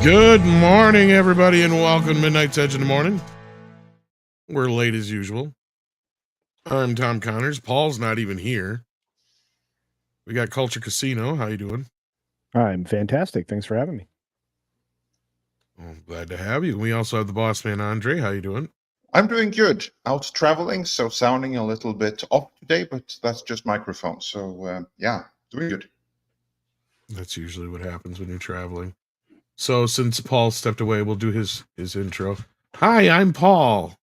Good morning, everybody, and welcome to Midnight's Edge in the Morning. We're late as usual. I'm Tom Connors. Paul's not even here. We got Culture Casino. How you doing? I'm fantastic. Thanks for having me. Well, glad to have you. We also have the boss man, Andre. How you doing? I'm doing good. Out traveling, so sounding a little bit off today, but that's just microphone. So, yeah, doing good. That's usually what happens when you're traveling. So since Paul stepped away, we'll do his intro. Hi, I'm Paul.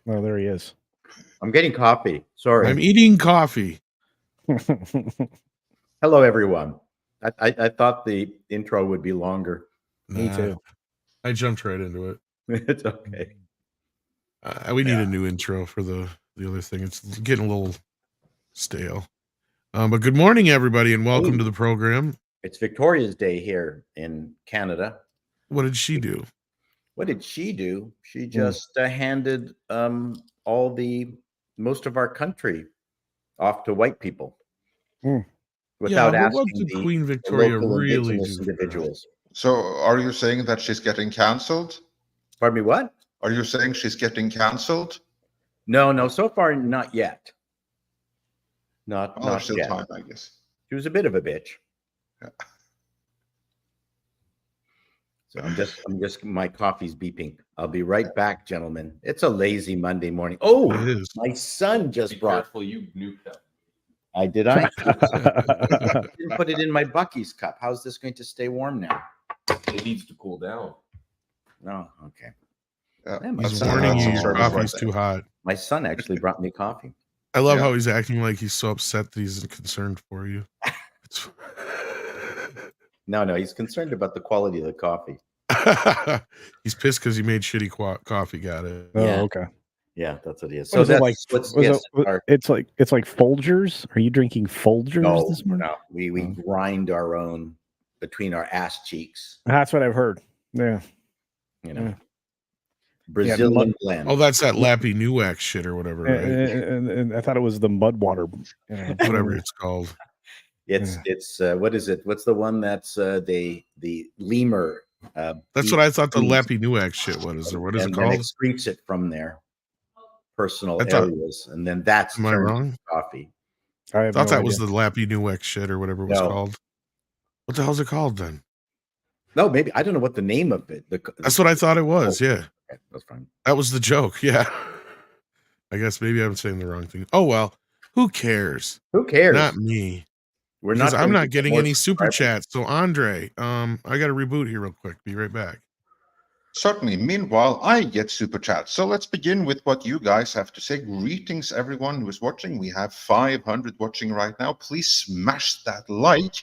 Well, there he is. I'm getting coffee. Sorry. I'm eating coffee. Hello, everyone. I thought the intro would be longer. Me too. I jumped right into it. It's okay. We need a new intro for the other thing. It's getting a little stale. But good morning, everybody, and welcome to the program. It's Victoria's Day here in Canada. What did she do? What did she do? She just handed most of our country off to white people without asking the Queen Victoria local really indigenous individuals. So, are you saying that she's getting cancelled? Pardon me, what? Are you saying she's getting cancelled? No. So far, not yet. Not still yet. time, I guess. She was a bit of a bitch. Yeah. So I'm just my coffee's beeping. I'll be right back, gentlemen. It's a lazy Monday morning. Oh, It is. my son just brought. Careful, you nuked up. I did. I didn't put it in my Bucky's cup. How's this going to stay warm now? It needs to cool down. No, okay. Yeah, He's that's warning you. service Your right coffee's there. too hot. My son actually brought me coffee. I love Yeah. how he's acting like he's so upset that he's concerned for you. No, he's concerned about the quality of the coffee. He's pissed because you made shitty coffee. Got it. Oh, Yeah. okay. Yeah, that's what it is. What So is it that's like? It's like Folgers. Are you drinking Folgers this morning? No, we grind our own between our ass cheeks. That's what I've heard. Yeah. Brazilian blend. Oh, that's that Lappy Newax shit or whatever, right? And I thought it was the mud water. Whatever it's called. It's what is it? What's the one that's the lemur? That's what I thought the Lappy Newax shit was, or what is it and called? then excretes it from their personal I thought- areas, and then that's Am I turned wrong? into coffee. I thought that was the Lappy Newax shit or whatever it was No. called. What the hell's it called then? No, maybe I don't know what the name of it. That's what I thought it was. Yeah, Okay, that's fine. that was the joke. Yeah, I guess maybe I'm saying the wrong thing. Oh well, who cares? Who cares? Not me. We're Because not. I'm going not to getting more any super subscribers. chats. So Andre, I got to reboot here real quick. Be right back. Certainly. Meanwhile, I get super chats. So let's begin with what you guys have to say. Greetings, everyone who is watching. We have 500 watching right now. Please smash that like,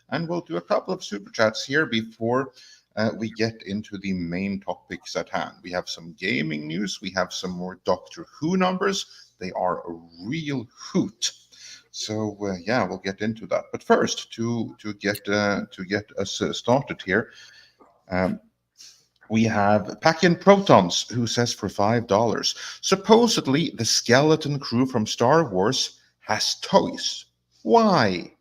and we'll do a couple of super chats here before we get into the main topics at hand. We have some gaming news. We have some more Doctor Who numbers. They are a real hoot. So yeah, we'll get into that. But first, to get us started here, we have Pack-In Protons, who says for $5. Supposedly, the skeleton crew from Star Wars has toys. Why?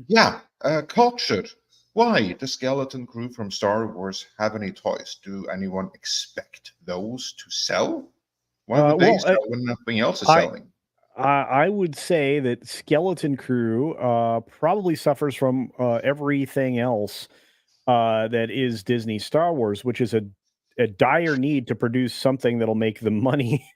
Yeah, Culture. Why the skeleton crew from Star Wars have any toys? Do anyone expect those to sell? Why would they sell when nothing else is selling? I would say that Skeleton Crew probably suffers from everything else that is Disney Star Wars, which is a dire need to produce something that'll make them money.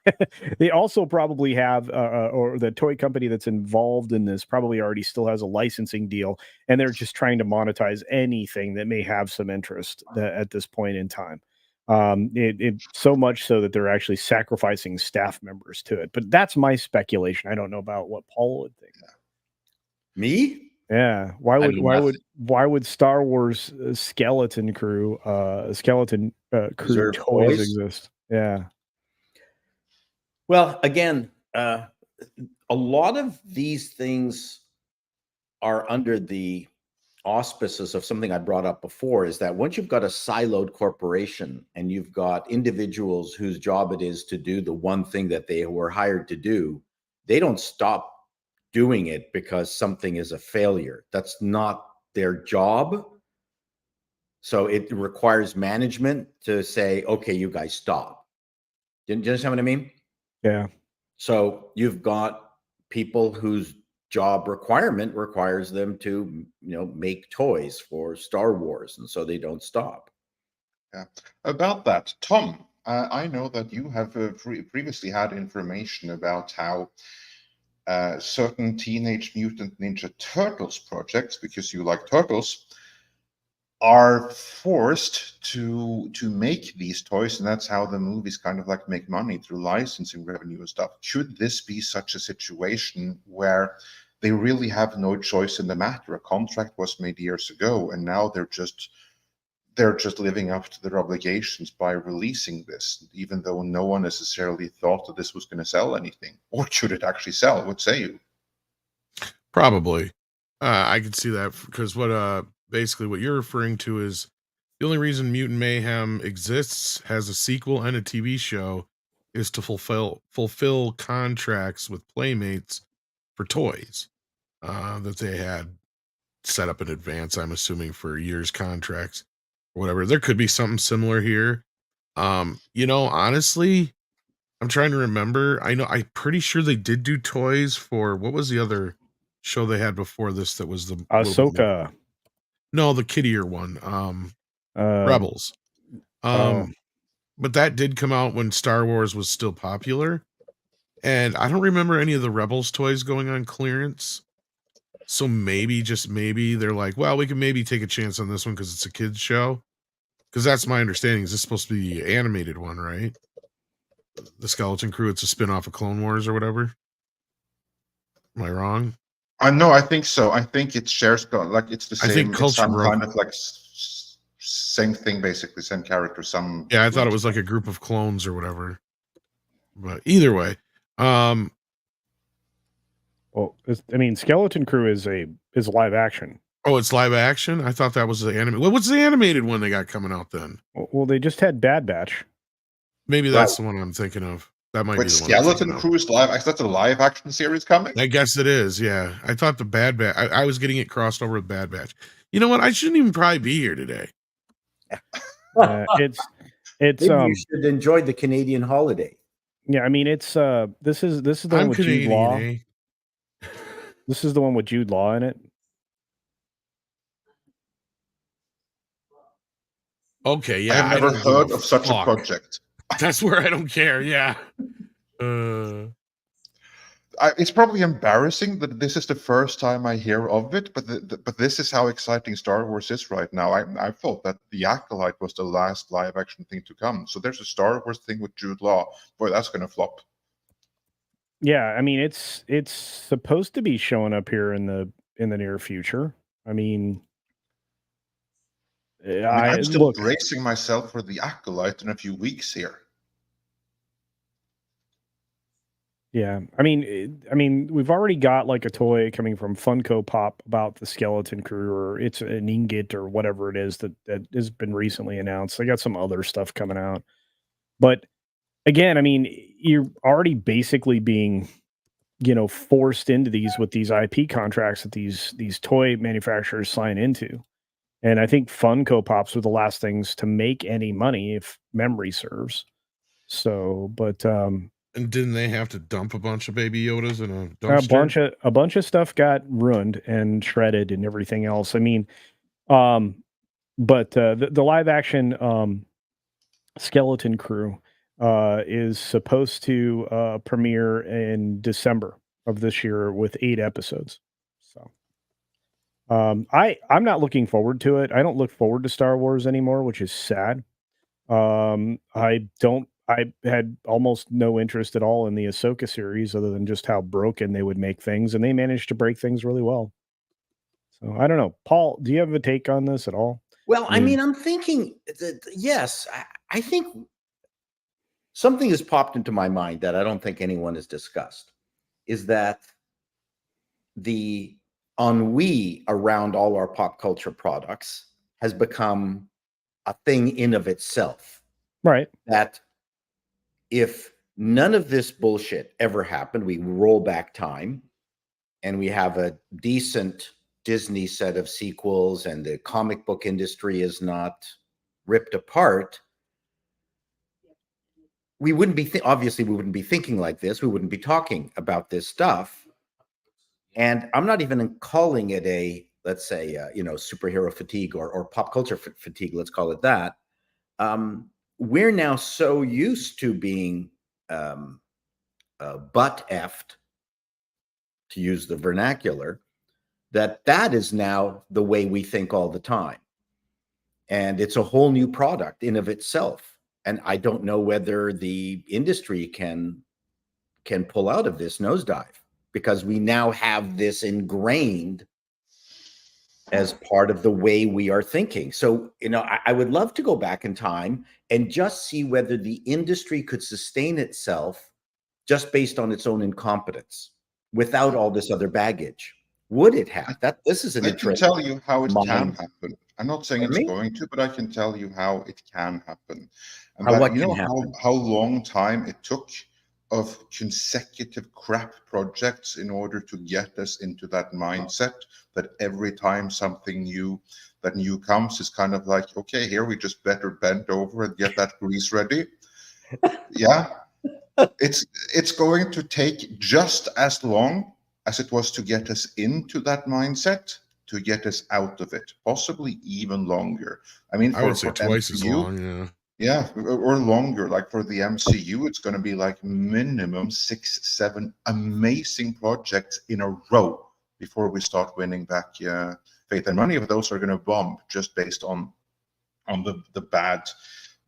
They also probably have, or the toy company that's involved in this probably already still has a licensing deal, and they're just trying to monetize anything that may have some interest at this point in time. It so much so that they're actually sacrificing staff members to it. But that's my speculation. I don't know about what Paul would think. Me? Yeah. Why would Star Wars skeleton crew Reserve toys toys? exist? Yeah. Well, again, a lot of these things are under the auspices of something I brought up before, is that once you've got a siloed corporation and you've got individuals whose job it is to do the one thing that they were hired to do, they don't stop doing it because something is a failure. That's not their job. So it requires management to say, okay, you guys stop. Do you understand what I mean? Yeah. So you've got people whose job requirement requires them to, make toys for Star Wars, and so they don't stop. Yeah. About that, Tom, I know that you have previously had information about how certain Teenage Mutant Ninja Turtles projects, because you like turtles, are forced to make these toys, and that's how the movies kind of like make money through licensing revenue and stuff. Should this be such a situation where they really have no choice in the matter? A contract was made years ago, and now they're just living up to their obligations by releasing this, even though no one necessarily thought that this was going to sell anything. Or should it actually sell? What say you? Probably. I could see that because basically what you're referring to is the only reason Mutant Mayhem exists, has a sequel and a TV show, is to fulfill contracts with Playmates for toys that they had set up in advance, I'm assuming, for years contracts or whatever. There could be something similar here. Honestly, I'm trying to remember. I'm pretty sure they did do toys for, what was the other show they had before this that was the little bit more, Ahsoka. no, the kiddier one, Rebels. Oh, But that did come out when Star Wars was still popular, and I don't remember any of the Rebels toys going on clearance. So maybe, just maybe, they're like, well, we can maybe take a chance on this one because it's a kids show. Because that's my understanding. Is this supposed to be the animated one, right? The Skeleton Crew, it's a spin-off of Clone Wars or whatever. Am I wrong? No, I think so. I think it shares like it's the I same. think It's Culture some broke. kind of like same thing, basically, same character. Yeah, I thought it was like a group of clones or whatever. But either way, well, Skeleton Crew is live action. oh, it's live action. I thought that was the anime. What's the animated one they got coming out then? Well, they just had Bad Batch. Maybe that's the one I'm thinking of. That might be the one. Skeleton Crew is live. That's a live action series coming. I guess it is. Yeah, I thought the Bad Batch. I was getting it crossed over with Bad Batch. You know what? I shouldn't even probably be here today. It's Maybe you should enjoy the Canadian holiday. Yeah, I mean, it's this is the one with Jude Law. This is the one with Jude Law in it. Okay, yeah. I have never heard of such a project. That's where I don't care. Yeah. It's probably embarrassing that this is the first time I hear of it, but this is how exciting Star Wars is right now. I thought that The Acolyte was the last live action thing to come. So there's a Star Wars thing with Jude Law. Boy, that's going to flop. Yeah, I mean, it's supposed to be showing up here in the near future. I mean, I'm still bracing myself for The Acolyte in a few weeks here. Yeah, I mean, we've already got like a toy coming from Funko Pop about the Skeleton Crew, or it's an ingot or whatever it is that has been recently announced. They got some other stuff coming out, but again, I mean, you're already basically being, forced into these with these IP contracts that these toy manufacturers sign into, and I think Funko Pops were the last things to make any money, if memory serves. So, but and didn't they have to dump a bunch of Baby Yodas in a dumpster? A bunch of stuff got ruined and shredded and everything else. I mean, but the live action Skeleton Crew is supposed to premiere in December of this year with 8 episodes. So I'm not looking forward to it. I don't look forward to Star Wars anymore, which is sad. I had almost no interest at all in the Ahsoka series, other than just how broken they would make things, and they managed to break things really well. So I don't know, Paul, do you have a take on this at all? Well, I mean, I'm thinking that, yes, I think something has popped into my mind that I don't think anyone has discussed, is that the ennui around all our pop culture products has become a thing in of itself. Right. That if none of this bullshit ever happened, we roll back time and we have a decent Disney set of sequels and the comic book industry is not ripped apart, we wouldn't be obviously we wouldn't be thinking like this. We wouldn't be talking about this stuff. And I'm not even calling it a, let's say, superhero fatigue or pop culture fatigue. Let's call it that. We're now so used to being butt effed, to use the vernacular, that is now the way we think all the time. And it's a whole new product in of itself. And I don't know whether the industry can pull out of this nosedive, because we now have this ingrained as part of the way we are thinking. So, I would love to go back in time and just see whether the industry could sustain itself just based on its own incompetence without all this other baggage. Would it have? This is an interesting. I can tell you how it can happen. I'm not saying it's going to, but I can tell you how it can happen. And how long time it took of consecutive crap projects in order to get us into that mindset that every time something new comes, is kind of like, okay, here we just better bend over and get that grease ready. Yeah. It's going to take just as long as it was to get us into that mindset to get us out of it, possibly even longer. I mean, I would say twice as long, yeah, or longer. Like for the MCU, it's going to be like minimum 6-7 amazing projects in a row before we start winning back faith. And many of those are going to bomb just based on the bad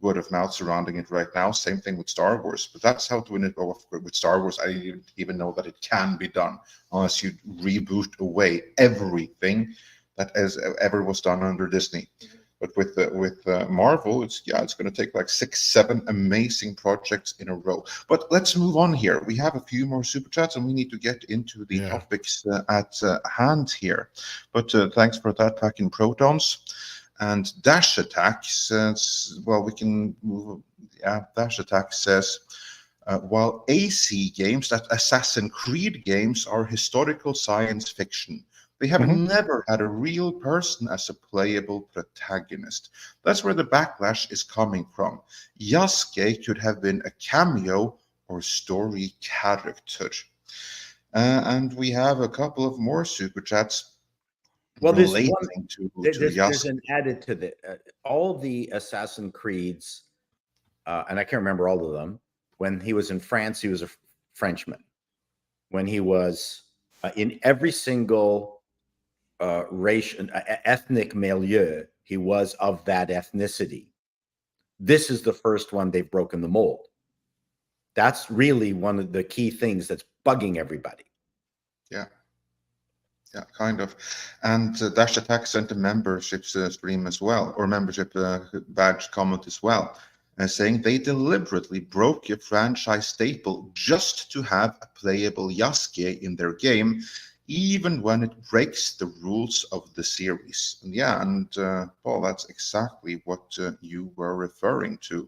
word of mouth surrounding it right now. Same thing with Star Wars, but that's how to win it with Star Wars. I didn't even know that it can be done unless you reboot away everything that ever was done under Disney. But with Marvel, it's going to take like 6-7 amazing projects in a row. But let's move on here. We have a few more super chats, and we need to get into the topics at hand here. But thanks for that, back in Protons. And Dash Attack says, well, we can move. Yeah, Dash Attack says, while AC games, that Assassin's Creed games, are historical science fiction, they have never had a real person as a playable protagonist. That's where the backlash is coming from. Yasuke could have been a cameo or story character. And we have a couple of more super chats. Well, there's an added to the all the Assassin's Creeds, and I can't remember all of them. When he was in France, he was a Frenchman. When he was in every single race, ethnic milieu, he was of that ethnicity. This is the first one they've broken the mold. That's really one of the key things that's bugging everybody. Yeah. Yeah, kind of. And Dash Attack sent a membership stream as well, or membership badge comment as well, saying they deliberately broke a franchise staple just to have a playable Yasuke in their game, even when it breaks the rules of the series. And Paul, that's exactly what you were referring to.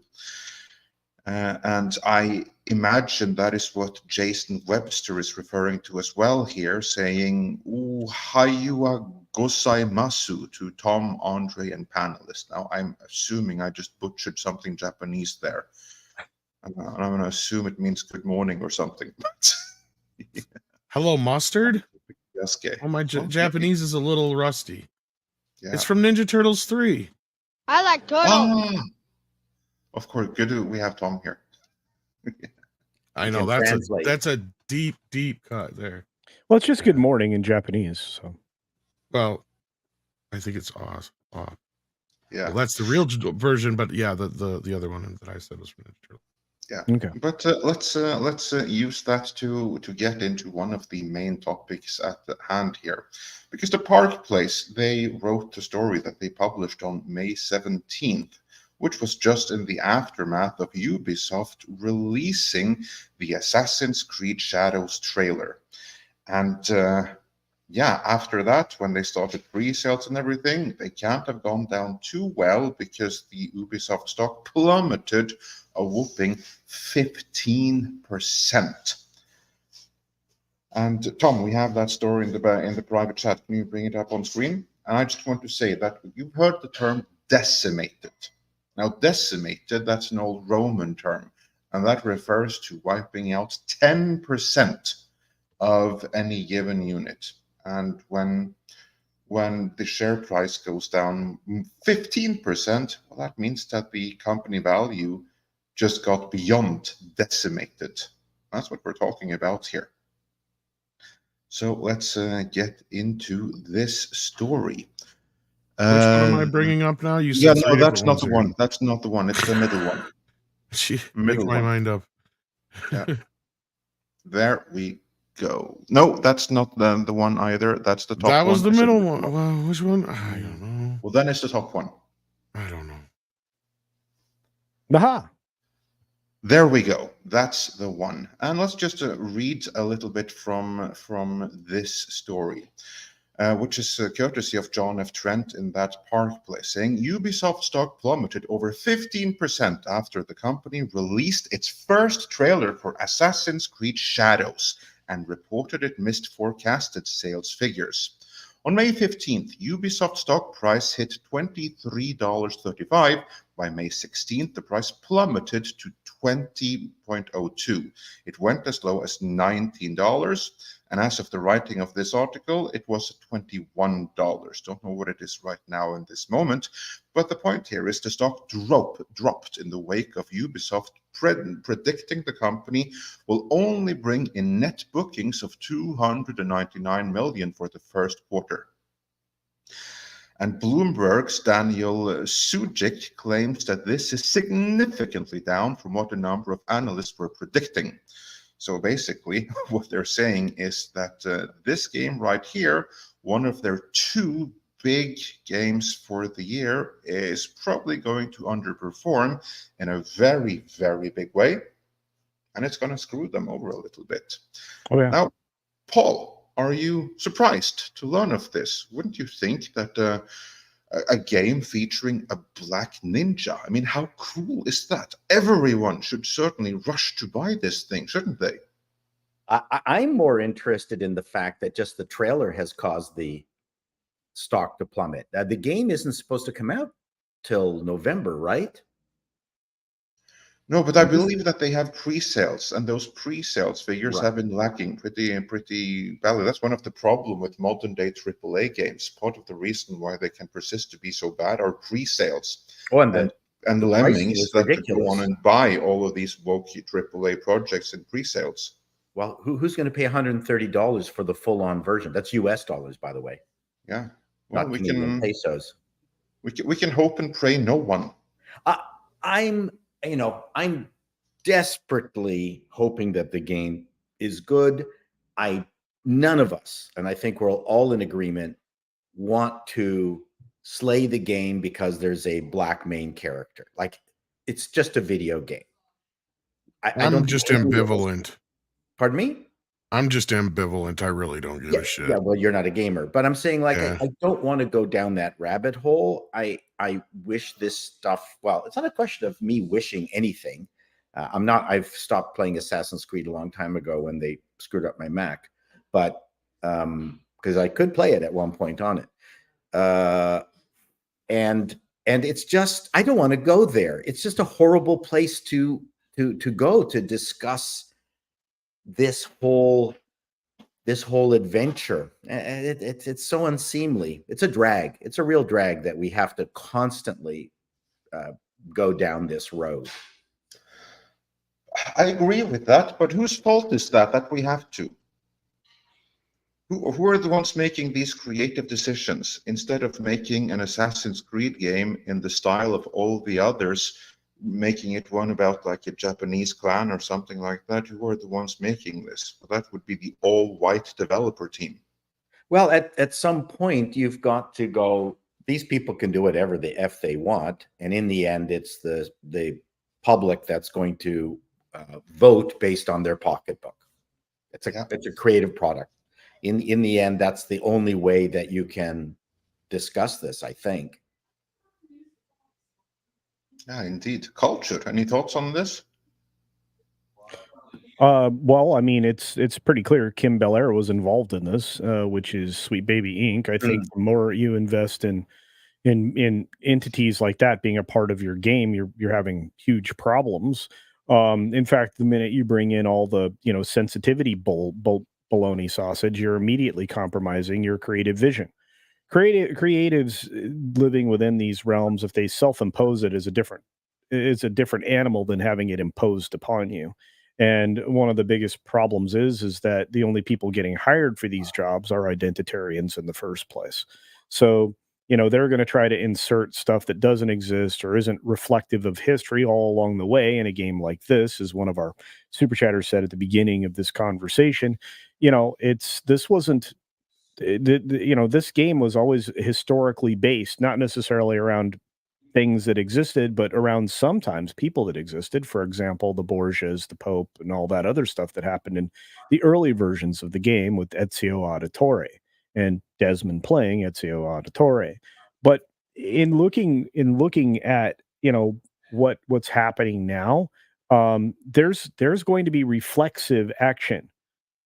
And I imagine that is what Jason Webster is referring to as well here, saying "Ohayou gozaimasu" to Tom, Andre, and panelists. Now, I'm assuming I just butchered something Japanese there. I'm going to assume it means good morning or something. Hello, mustard? Yasuke. Oh, my Japanese is a little rusty. Yeah. It's from Ninja Turtles 3. I like turtles. Of course, good. We have Tom here. I know that's a deep cut there. Well, it's just good morning in Japanese. So, well, I think it's off. Yeah, well, that's the real version, but yeah, the other one that I said was from Ninja Turtles. Yeah. Okay. But let's use that to get into one of the main topics at the hand here, because the Park Place, they wrote a story that they published on May 17th. Which was just in the aftermath of Ubisoft releasing the Assassin's Creed Shadows trailer. And after that, when they started pre-sales and everything, they can't have gone down too well, because the Ubisoft stock plummeted a whopping 15%. And Tom, we have that story in the private chat. Can you bring it up on screen? And I just want to say that you've heard the term decimated. Now, decimated, that's an old Roman term, and that refers to wiping out 10% of any given unit. And when the share price goes down 15%, well, that means that the company value just got beyond decimated. That's what we're talking about here. So let's get into this story. Which one am I bringing up now? You Yeah, said no, three that's different not ones the here. one. That's not the one. It's the middle one. Make my mind up. Yeah. There we go. No, that's not the one either. That's the top one. That was the It's middle one. Well, which one? I don't know. Well, then it's the top one. I don't know. Aha. There we go. That's the one. And let's just read a little bit from this story, which is courtesy of John F. Trent in that Park Place, saying Ubisoft stock plummeted over 15% after the company released its first trailer for Assassin's Creed Shadows and reported it missed forecasted sales figures. On May 15th, Ubisoft stock price hit $23.35. By May 16th, the price plummeted to $20.02. It went as low as $19, and as of the writing of this article, it was $21. Don't know what it is right now in this moment, but the point here is the stock dropped in the wake of Ubisoft predicting the company will only bring in net bookings of $299 million for the first quarter. And Bloomberg's Daniel Sujic claims that this is significantly down from what a number of analysts were predicting. So basically, what they're saying is that this game right here, one of their two big games for the year, is probably going to underperform in a very, very big way. And it's going to screw them over a little bit. Oh, yeah. Now, Paul, are you surprised to learn of this? Wouldn't you think that a game featuring a black ninja, I mean, how cool is that? Everyone should certainly rush to buy this thing, shouldn't they? I'm more interested in the fact that just the trailer has caused the stock to plummet. The game isn't supposed to come out till November, right? No, but I believe that they have pre-sales, and those pre-sales figures Right. have been lacking pretty badly. That's one of the problem with modern day AAA games. Part of the reason why they can persist to be so bad are pre-sales. Oh, And the lemmings is that go ridiculous. on and buy all of these wokey AAA projects in pre-sales. Well, who's going to pay $130 for the full-on version? That's US dollars, by the way. Yeah. Well, Not Canadian pesos. We can hope and pray no one. I'm desperately hoping that the game is good. None of us, and I think we're all in agreement, want to slay the game because there's a black main character. Like, it's just a video game. I'm just ambivalent. Pardon me? I'm just ambivalent. I really don't give a shit. Yeah, well, you're not a gamer, but I'm saying, like, I don't want to go down that rabbit hole. I wish this stuff, well, it's not a question of me wishing anything. I've stopped playing Assassin's Creed a long time ago when they screwed up my Mac, but because I could play it at one point on it. And it's just, I don't want to go there. It's just a horrible place to go to discuss this whole adventure. It's so unseemly. It's a drag. It's a real drag that we have to constantly go down this road. I agree with that, but whose fault is that we have to? Who are the ones making these creative decisions? Instead of making an Assassin's Creed game in the style of all the others, making it one about like a Japanese clan or something like that, who are the ones making this? Well, that would be the all-white developer team. Well, at some point, you've got to go, these people can do whatever the F they want. And in the end, it's the public that's going to vote based on their pocketbook. It's a creative product. In the end, that's the only way that you can discuss this, I think. Yeah, indeed. Culture. Any thoughts on this? Well, I mean, it's pretty clear Kim Belair was involved in this, which is Sweet Baby Inc. I think the more you invest in entities like that being a part of your game, you're having huge problems. In fact, the minute you bring in all the sensitivity baloney sausage, you're immediately compromising your creative vision. Creatives living within these realms, if they self-impose it, is a different animal than having it imposed upon you. And one of the biggest problems is that the only people getting hired for these jobs are identitarians in the first place. So, they're going to try to insert stuff that doesn't exist or isn't reflective of history all along the way in a game like this, as one of our super chatters said at the beginning of this conversation. This wasn't this game was always historically based, not necessarily around things that existed, but around sometimes people that existed. For example, the Borgias, the Pope, and all that other stuff that happened in the early versions of the game with Ezio Auditore and Desmond playing Ezio Auditore. But in looking at what's happening now, there's going to be reflexive action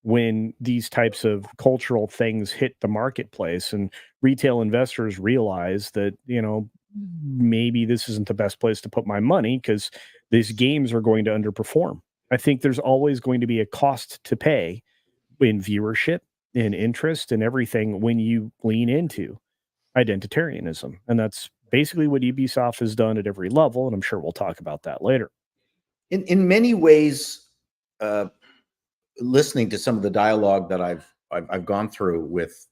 when these types of cultural things hit the marketplace and retail investors realize that maybe this isn't the best place to put my money because these games are going to underperform. I think there's always going to be a cost to pay in viewership, in interest, and everything when you lean into identitarianism. And that's basically what Ubisoft has done at every level. And I'm sure we'll talk about that later. In many ways, listening to some of the dialogue that I've gone through with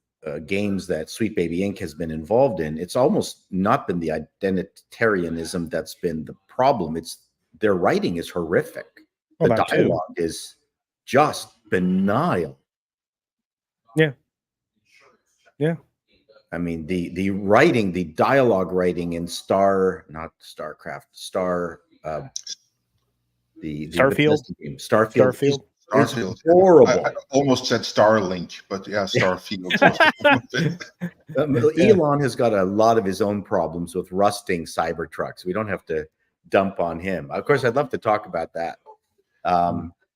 games that Sweet Baby Inc. has been involved in, it's almost not been the identitarianism that's been the problem. It's their writing is horrific. Well, The that too. dialogue is just benign. Yeah. Yeah. I mean, the writing, the dialogue writing in not Starcraft, the Starfield? Bethesda game, Starfield. Starfield. horrible. I almost said Starlink, but yeah, Starfield. was the name of it. Elon has got a lot of his own problems with rusting Cybertrucks. We don't have to dump on him. Of course, I'd love to talk about that.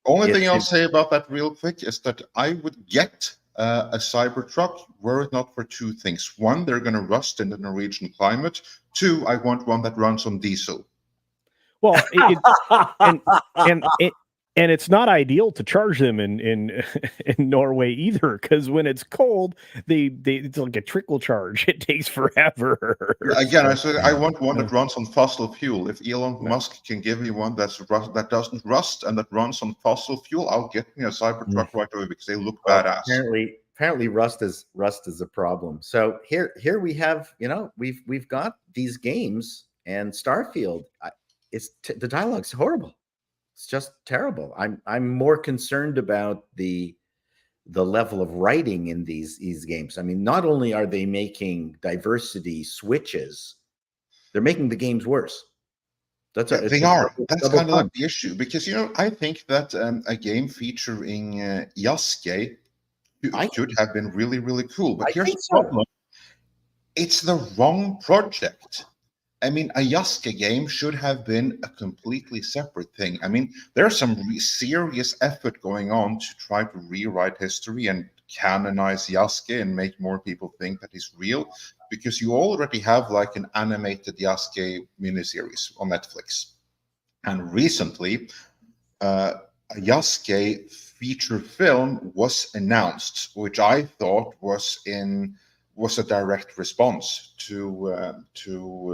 Only thing I'll say about that real quick is that I would get a Cybertruck were it not for two things. One, they're going to rust in the Norwegian climate. Two, I want one that runs on diesel. Well, and it's not ideal to charge them in Norway either, because when it's cold, it's like a trickle charge. It takes forever. Again, I said I want one that runs on fossil fuel. If Elon Musk can give me one that doesn't rust and that runs on fossil fuel, I'll get me a Cybertruck right away because they look badass. Apparently, rust is a problem. So here we have, we've got these games and Starfield. The dialogue's horrible. It's just terrible. I'm more concerned about the level of writing in these games. I mean, not only are they making diversity switches, they're making the games worse. That's kind of like the issue, because I think that a game featuring Yasuke should have been really, really cool. But here's the problem: it's the wrong project. I mean, a Yasuke game should have been a completely separate thing. I mean, there's some serious effort going on to try to rewrite history and canonize Yasuke and make more people think that he's real, because you already have like an animated Yasuke miniseries on Netflix. And recently, a Yasuke feature film was announced, which I thought was a direct response to the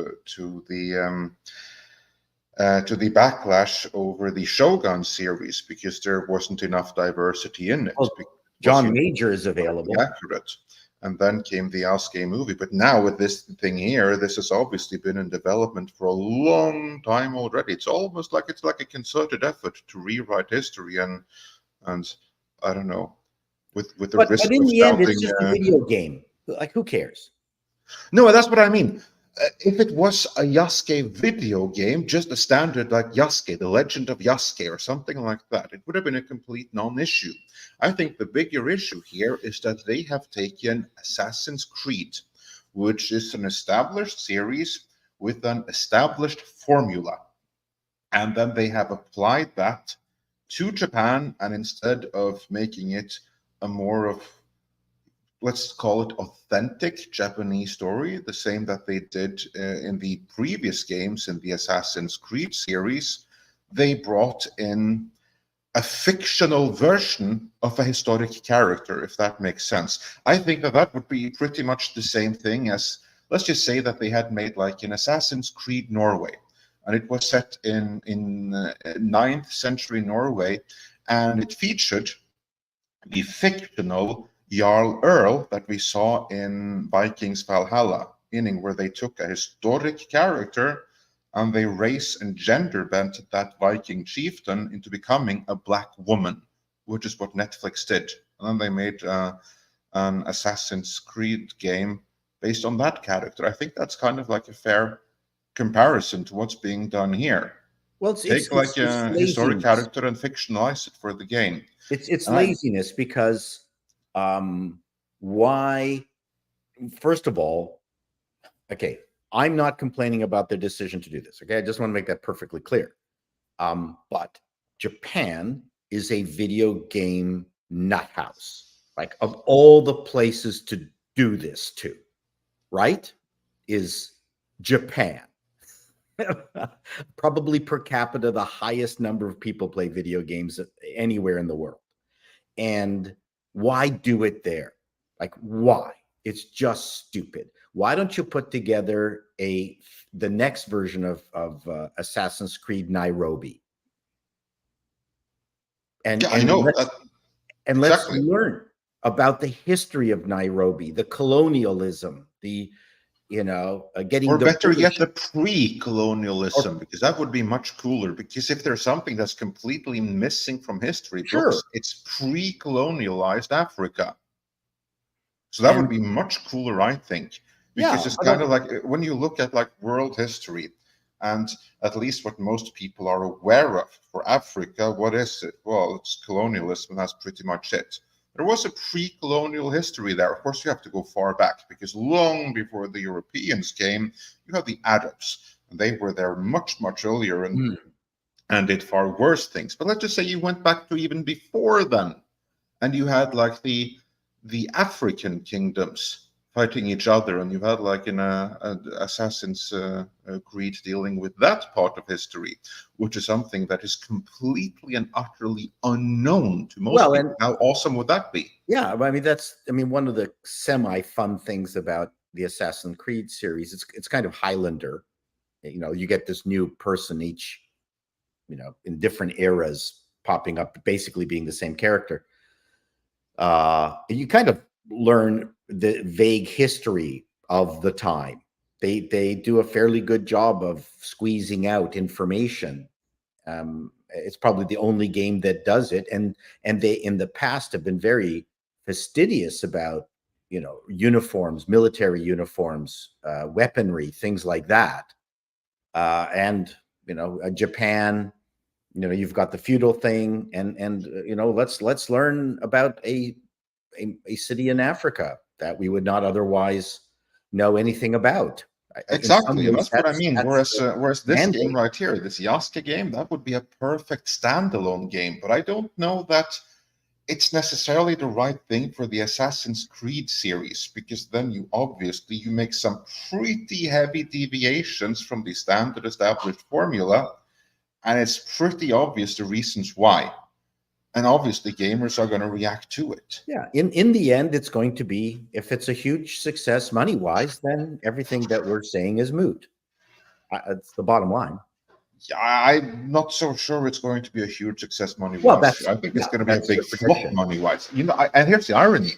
backlash over the Shogun series, because there wasn't enough diversity in it. John Major is available. Accurate. And then came the Yasuke movie. But now with this thing here, this has obviously been in development for a long time already. It's almost like it's like a concerted effort to rewrite history, and I don't know, with the risk. But in the end, it's just a video game. Like, who cares? No, that's what I mean. If it was a Yasuke video game, just a standard like Yasuke, The Legend of Yasuke or something like that, it would have been a complete non-issue. I think the bigger issue here is that they have taken Assassin's Creed, which is an established series with an established formula, and then they have applied that to Japan, and instead of making it a more of, let's call it, authentic Japanese story, the same that they did in the previous games in the Assassin's Creed series, they brought in a fictional version of a historic character, if that makes sense. I think that that would be pretty much the same thing as, let's just say that they had made like an Assassin's Creed Norway, and it was set in 9th century Norway, and it featured the fictional Jarl Earl that we saw in Vikings Valhalla, meaning where they took a historic character and they race and gender bent that Viking chieftain into becoming a black woman, which is what Netflix did. And then they made an Assassin's Creed game based on that character. I think that's kind of like a fair comparison to what's being done here. Well, Take like a historic character and fictionalize it for the game. It's laziness because why? First of all, okay, I'm not complaining about their decision to do this. Okay, I just want to make that perfectly clear. But Japan is a video game nut house. Like, of all the places to do this to, right, is Japan. Probably per capita, the highest number of people play video games anywhere in the world. And why do it there? Like, why? It's just stupid. Why don't you put together the next version of Assassin's Creed Nairobi? And yeah, I know. Let's learn about the history of Nairobi, the colonialism, the getting, or better yet, the pre-colonialism, because that would be much cooler. Because if there's something that's completely missing from history books, it's pre-colonialized Africa. So that would be much cooler, I think, because it's kind of like when you look at like world history, and at least what most people are aware of for Africa, what is it? Well, it's colonialism, and that's pretty much it. There was a pre-colonial history there. Of course, you have to go far back, because long before the Europeans came, you had the Arabs, and they were there much, much earlier and did far worse things. But let's just say you went back to even before then, and you had like the African kingdoms fighting each other, and you had like an Assassin's Creed dealing with that part of history, which is something that is completely and utterly unknown to most people. And how awesome would that be? Yeah, I mean, one of the semi-fun things about the Assassin's Creed series, it's kind of Highlander. You get this new person each, in different eras popping up, basically being the same character. You kind of learn the vague history of the time. They do a fairly good job of squeezing out information. It's probably the only game that does it, and they in the past have been very fastidious about uniforms, military uniforms, weaponry, things like that. And Japan, you've got the feudal thing, and let's learn about a city in Africa that we would not otherwise know anything about. Exactly, and that's what I mean. Whereas this game right here, this Yaska game, that would be a perfect standalone game. But I don't know that it's necessarily the right thing for the Assassin's Creed series, because then you make some pretty heavy deviations from the standard established formula, and it's pretty obvious the reasons why. And obviously gamers are going to react to it. Yeah, in the end, it's going to be, if it's a huge success money-wise, then everything that we're saying is moot. It's the bottom line. Yeah, I'm not so sure it's going to be a huge success money-wise. I think it's going to be a big flop money-wise. And here's the irony.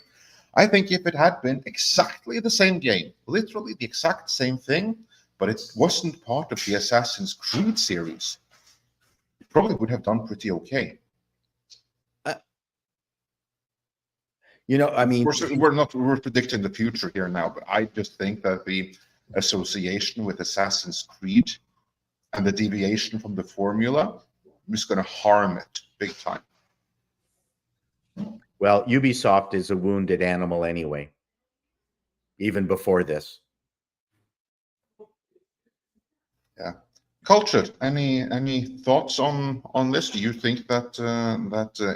I think if it had been exactly the same game, literally the exact same thing, but it wasn't part of the Assassin's Creed series, it probably would have done pretty okay. I mean, we're predicting the future here now, but I just think that the association with Assassin's Creed and the deviation from the formula is going to harm it big time. Well, Ubisoft is a wounded animal anyway, even before this. Yeah. Culture. Any thoughts on this? Do you think that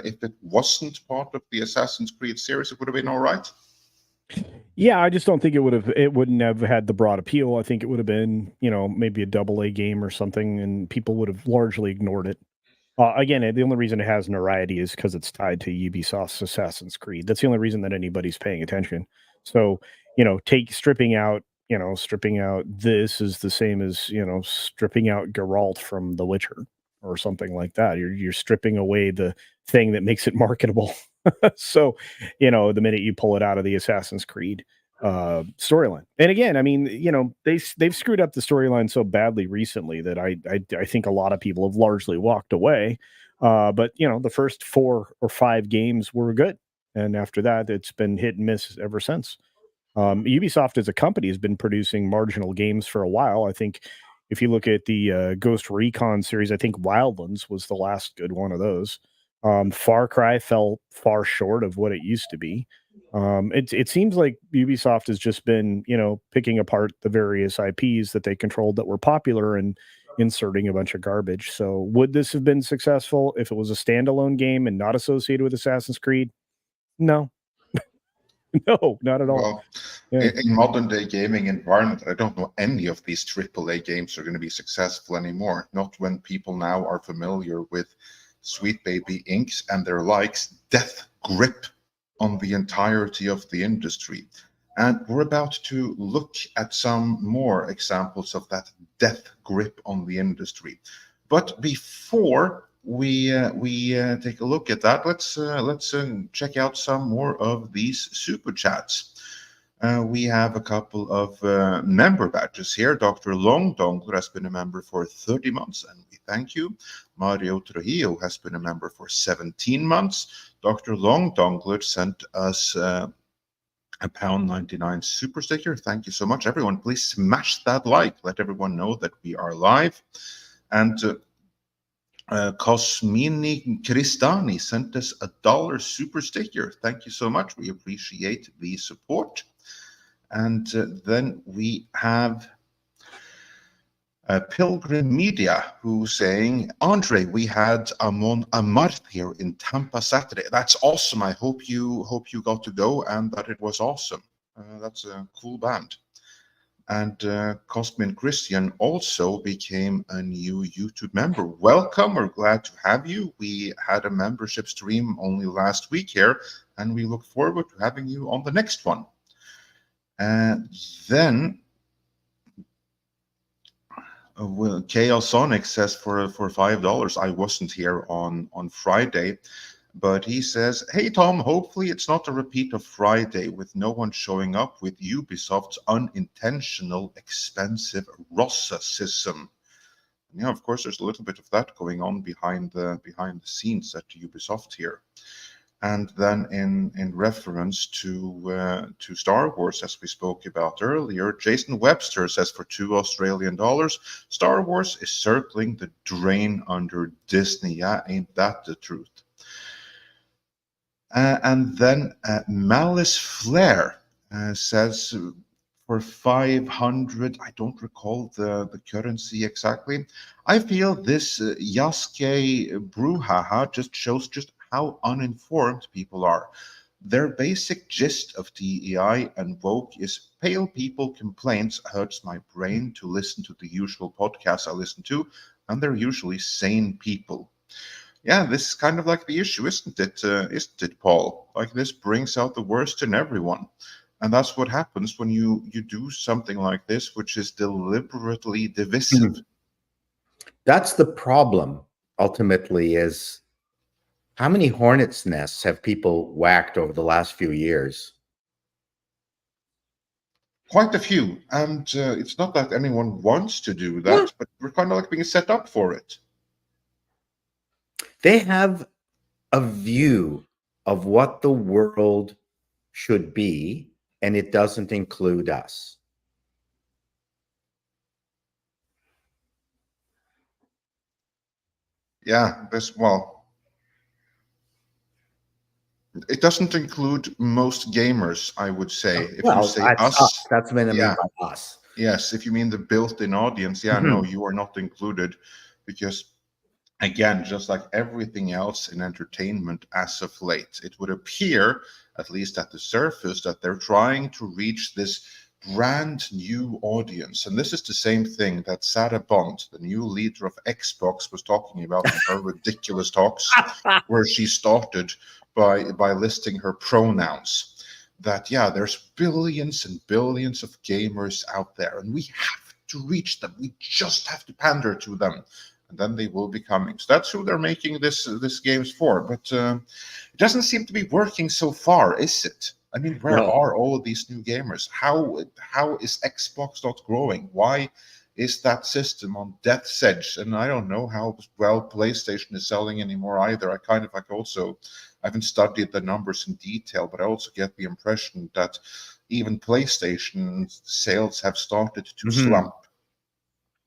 if it wasn't part of the Assassin's Creed series, it would have been all right? Yeah, I just don't think it wouldn't have had the broad appeal. I think it would have been, maybe a AA game or something, and people would have largely ignored it. Again, the only reason it has notoriety is because it's tied to Ubisoft's Assassin's Creed. That's the only reason that anybody's paying attention. So, stripping out this is the same as, stripping out Geralt from The Witcher or something like that. You're stripping away the thing that makes it marketable. So, the minute you pull it out of the Assassin's Creed storyline. And again, I mean, they've screwed up the storyline so badly recently that I think a lot of people have largely walked away. But the first 4 or 5 games were good, and after that, it's been hit and miss ever since. Ubisoft as a company has been producing marginal games for a while. I think if you look at the Ghost Recon series, I think Wildlands was the last good one of those. Far Cry fell far short of what it used to be. It seems like Ubisoft has just been, picking apart the various IPs that they controlled that were popular and inserting a bunch of garbage. So, would this have been successful if it was a standalone game and not associated with Assassin's Creed? No, no, not at all. Well, Yeah. in modern day gaming environment, I don't know any of these AAA games are going to be successful anymore. Not when people now are familiar with Sweet Baby Inks and their likes death grip on the entirety of the industry. And we're about to look at some more examples of that death grip on the industry. But before we take a look at that, let's check out some more of these super chats. We have a couple of member badges here. Dr. Long Dongler has been a member for 30 months, and we thank you. Mario Trujillo has been a member for 17 months. Dr. Long Dongler sent us a £1.99 super sticker. Thank you so much, everyone. Please smash that like. Let everyone know that we are live. And Cosmini Cristani sent us $1 super sticker. Thank you so much. We appreciate the support. And then we have Pilgrim Media, who's saying, Andre, we had Amon Amarth here in Tampa Saturday. That's awesome. I hope you got to go and that it was awesome. That's a cool band. And Cosmin Christian also became a new YouTube member. Welcome. We're glad to have you. We had a membership stream only last week here, and we look forward to having you on the next one. Then Chaos Sonic says for $5. I wasn't here on Friday, but he says, hey Tom, hopefully it's not a repeat of Friday with no one showing up with Ubisoft's unintentional expensive Rossism. Yeah, of course there's a little bit of that going on behind the scenes at Ubisoft here. And then in reference to Star Wars, as we spoke about earlier, Jason Webster says for $2 Star Wars is circling the drain under Disney. Yeah, ain't that the truth? And then Malice Flair says for 500, I don't recall the currency exactly. I feel this Yasuke brouhaha just shows just how uninformed people are. Their basic gist of DEI and woke is pale people complaints hurts my brain to listen to the usual podcasts I listen to, and they're usually sane people. Yeah, this is kind of like the issue, isn't it, Paul? Like this brings out the worst in everyone. And that's what happens when you do something like this, which is deliberately divisive. That's the problem, ultimately, is how many hornet's nests have people whacked over the last few years? Quite a few. And it's not that anyone wants to do that, but we're kind of like being set up for it. They have a view of what the world should be, and it doesn't include us. Yeah, it doesn't include most gamers, I would say. If Well, you say that's us, That's what I mean yeah. by us. Yes, if you mean the built-in audience, yeah, no, you are not included, because again, just like everything else in entertainment as of late, it would appear, at least at the surface, that they're trying to reach this brand new audience. And this is the same thing that Sarah Bond, the new leader of Xbox, was talking about in her ridiculous talks, where she started by listing her pronouns. That, yeah, there's billions and billions of gamers out there, and we have to reach them. We just have to pander to them, and then they will be coming. So that's who they're making this games for. But it doesn't seem to be working so far, is it? I mean, where No. are all of these new gamers? How is Xbox not growing? Why is that system on death's edge? And I don't know how well PlayStation is selling anymore either. I haven't studied the numbers in detail, but I also get the impression that even PlayStation sales have started to slump.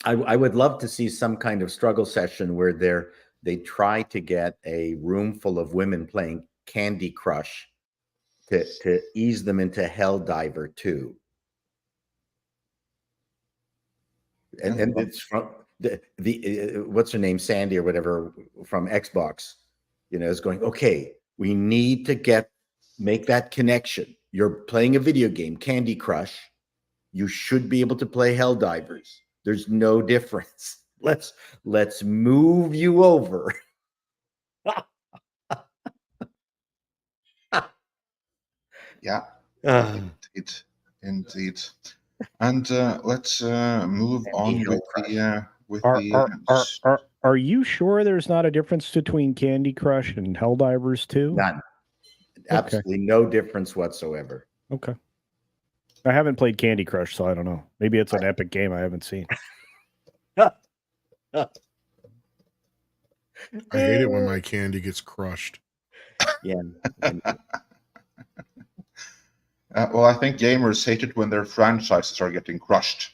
I would love to see some kind of struggle session where they try to get a room full of women playing Candy Crush to ease them into Helldiver 2. And it's from the what's her name, Sandy or whatever, from Xbox, is going, okay, we need to make that connection. You're playing a video game, Candy Crush. You should be able to play Helldivers. There's no difference. Let's move you over. Yeah, indeed. And let's move on with Are you sure there's not a difference between Candy Crush and Helldivers 2? None. Absolutely no difference whatsoever. Okay. I haven't played Candy Crush, so I don't know. Maybe it's an epic game I haven't seen. I hate it when my candy gets crushed. Yeah. Well, I think gamers hate it when their franchises are getting crushed.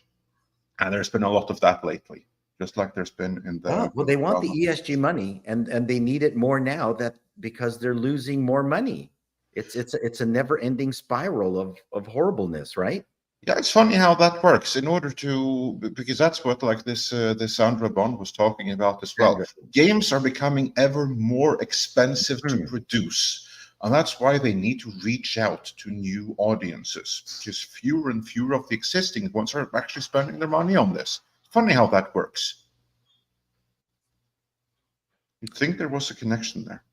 And there's been a lot of that lately, just like there's been in the... Well, they want the ESG money, and they need it more now because they're losing more money. It's a never-ending spiral of horribleness, right? Yeah, it's funny how that works. In order to, because that's what like this Sandra Bond was talking about as well. Games are becoming ever more expensive to produce, and that's why they need to reach out to new audiences, because fewer and fewer of the existing ones are actually spending their money on this. Funny how that works. You'd think there was a connection there.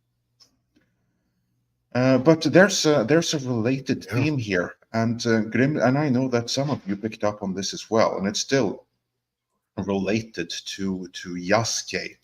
But there's a related theme here, and Grim, and I know that some of you picked up on this as well, and it's still related to Yasuke.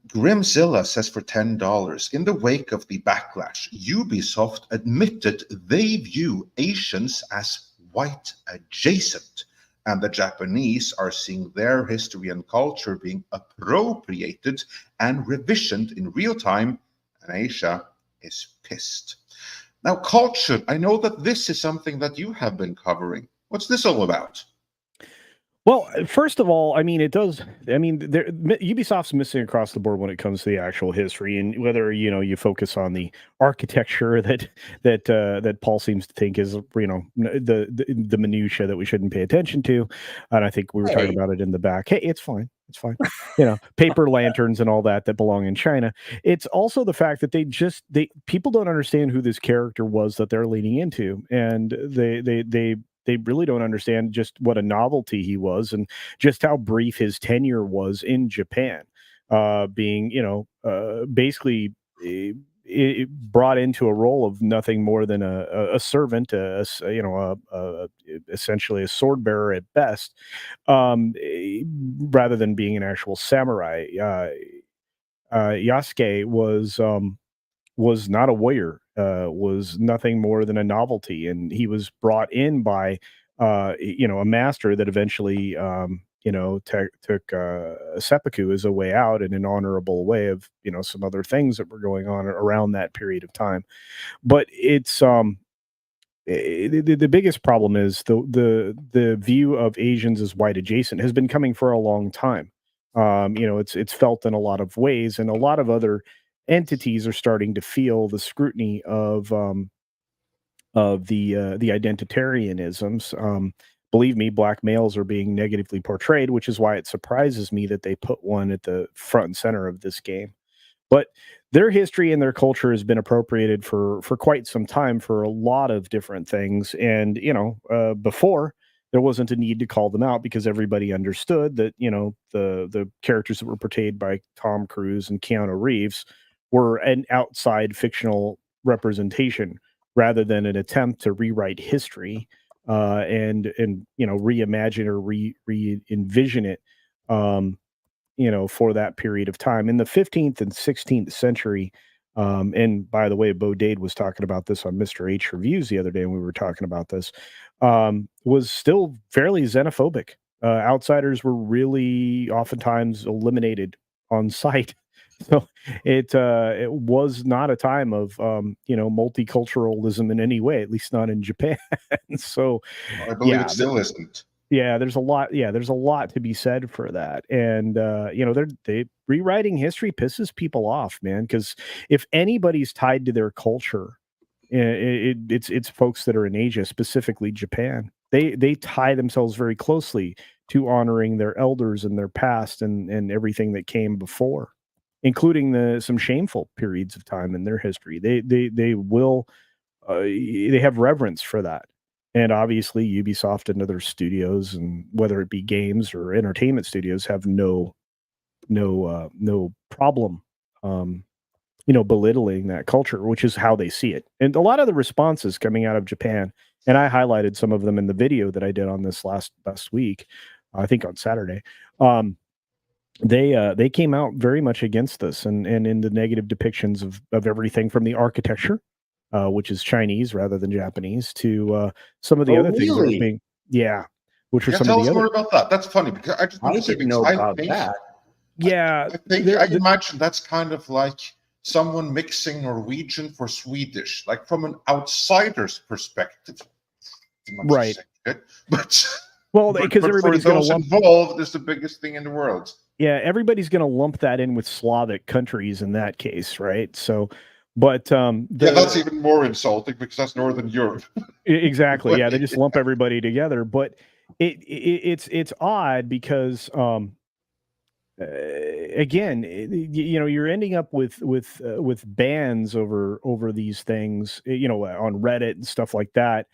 Grimzilla says for $10, in the wake of the backlash, Ubisoft admitted they view Asians as white adjacent, and the Japanese are seeing their history and culture being appropriated and revisioned in real time, and Asia is pissed. Now, culture, I know that this is something that you have been covering. What's this all about? Well, first of all, I mean, Ubisoft's missing across the board when it comes to the actual history, and whether you focus on the architecture that Paul seems to think is the minutia that we shouldn't pay attention to, and I think we were talking about it in the back. Hey, it's fine. It's fine. Paper lanterns and all that belong in China. It's also the fact that people don't understand who this character was that they're leaning into, and they really don't understand just what a novelty he was and just how brief his tenure was in Japan, being basically brought into a role of nothing more than a servant, essentially a sword bearer at best, rather than being an actual samurai. Yasuke was not a warrior, was nothing more than a novelty, and he was brought in by a master that eventually took seppuku as a way out in an honorable way of some other things that were going on around that period of time. But it's the biggest problem is the view of Asians as white adjacent has been coming for a long time. It's felt in a lot of ways, and a lot of other entities are starting to feel the scrutiny of the identitarianisms. believe me, black males are being negatively portrayed, which is why it surprises me that they put one at the front and center of this game. But their history and their culture has been appropriated for quite some time for a lot of different things. And, before there wasn't a need to call them out because everybody understood that, the characters that were portrayed by Tom Cruise and Keanu Reeves were an outside fictional representation rather than an attempt to rewrite history and reimagine or re-envision it for that period of time in the 15th and 16th century. And by the way, Bo Dade was talking about this on Mr. H Reviews the other day when we were talking about this, was still fairly xenophobic. Outsiders were really oftentimes eliminated on sight. So it was not a time of multiculturalism in any way, at least not in Japan. So I believe it still isn't. yeah, there's a lot. Yeah, there's a lot to be said for that, and they rewriting history pisses people off, man. Because if anybody's tied to their culture, it's folks that are in Asia, specifically Japan. They tie themselves very closely to honoring their elders and their past and everything that came before, including some shameful periods of time in their history. They will they have reverence for that. And obviously, Ubisoft and other studios, and whether it be games or entertainment studios, have no problem, belittling that culture, which is how they see it. And a lot of the responses coming out of Japan, and I highlighted some of them in the video that I did on this last week, I think on Saturday. They came out very much against this and in the negative depictions of everything from the architecture, which is Chinese rather than Japanese, to some of the other things that were being, which are some tell of the us other. more about that. That's funny because I just want to say didn't know about that. Yeah, I imagine that's kind of like someone mixing Norwegian for Swedish, like from an outsider's perspective. Right. But well, because everybody's for going those to lump involved, it's the biggest thing in the world. Yeah, everybody's going to lump that in with Slavic countries in that case, right? So, but that's even more insulting because that's Northern Europe. Exactly. Yeah, they just lump everybody together. But it's odd because again, you're ending up with bans over these things, on Reddit and stuff like that.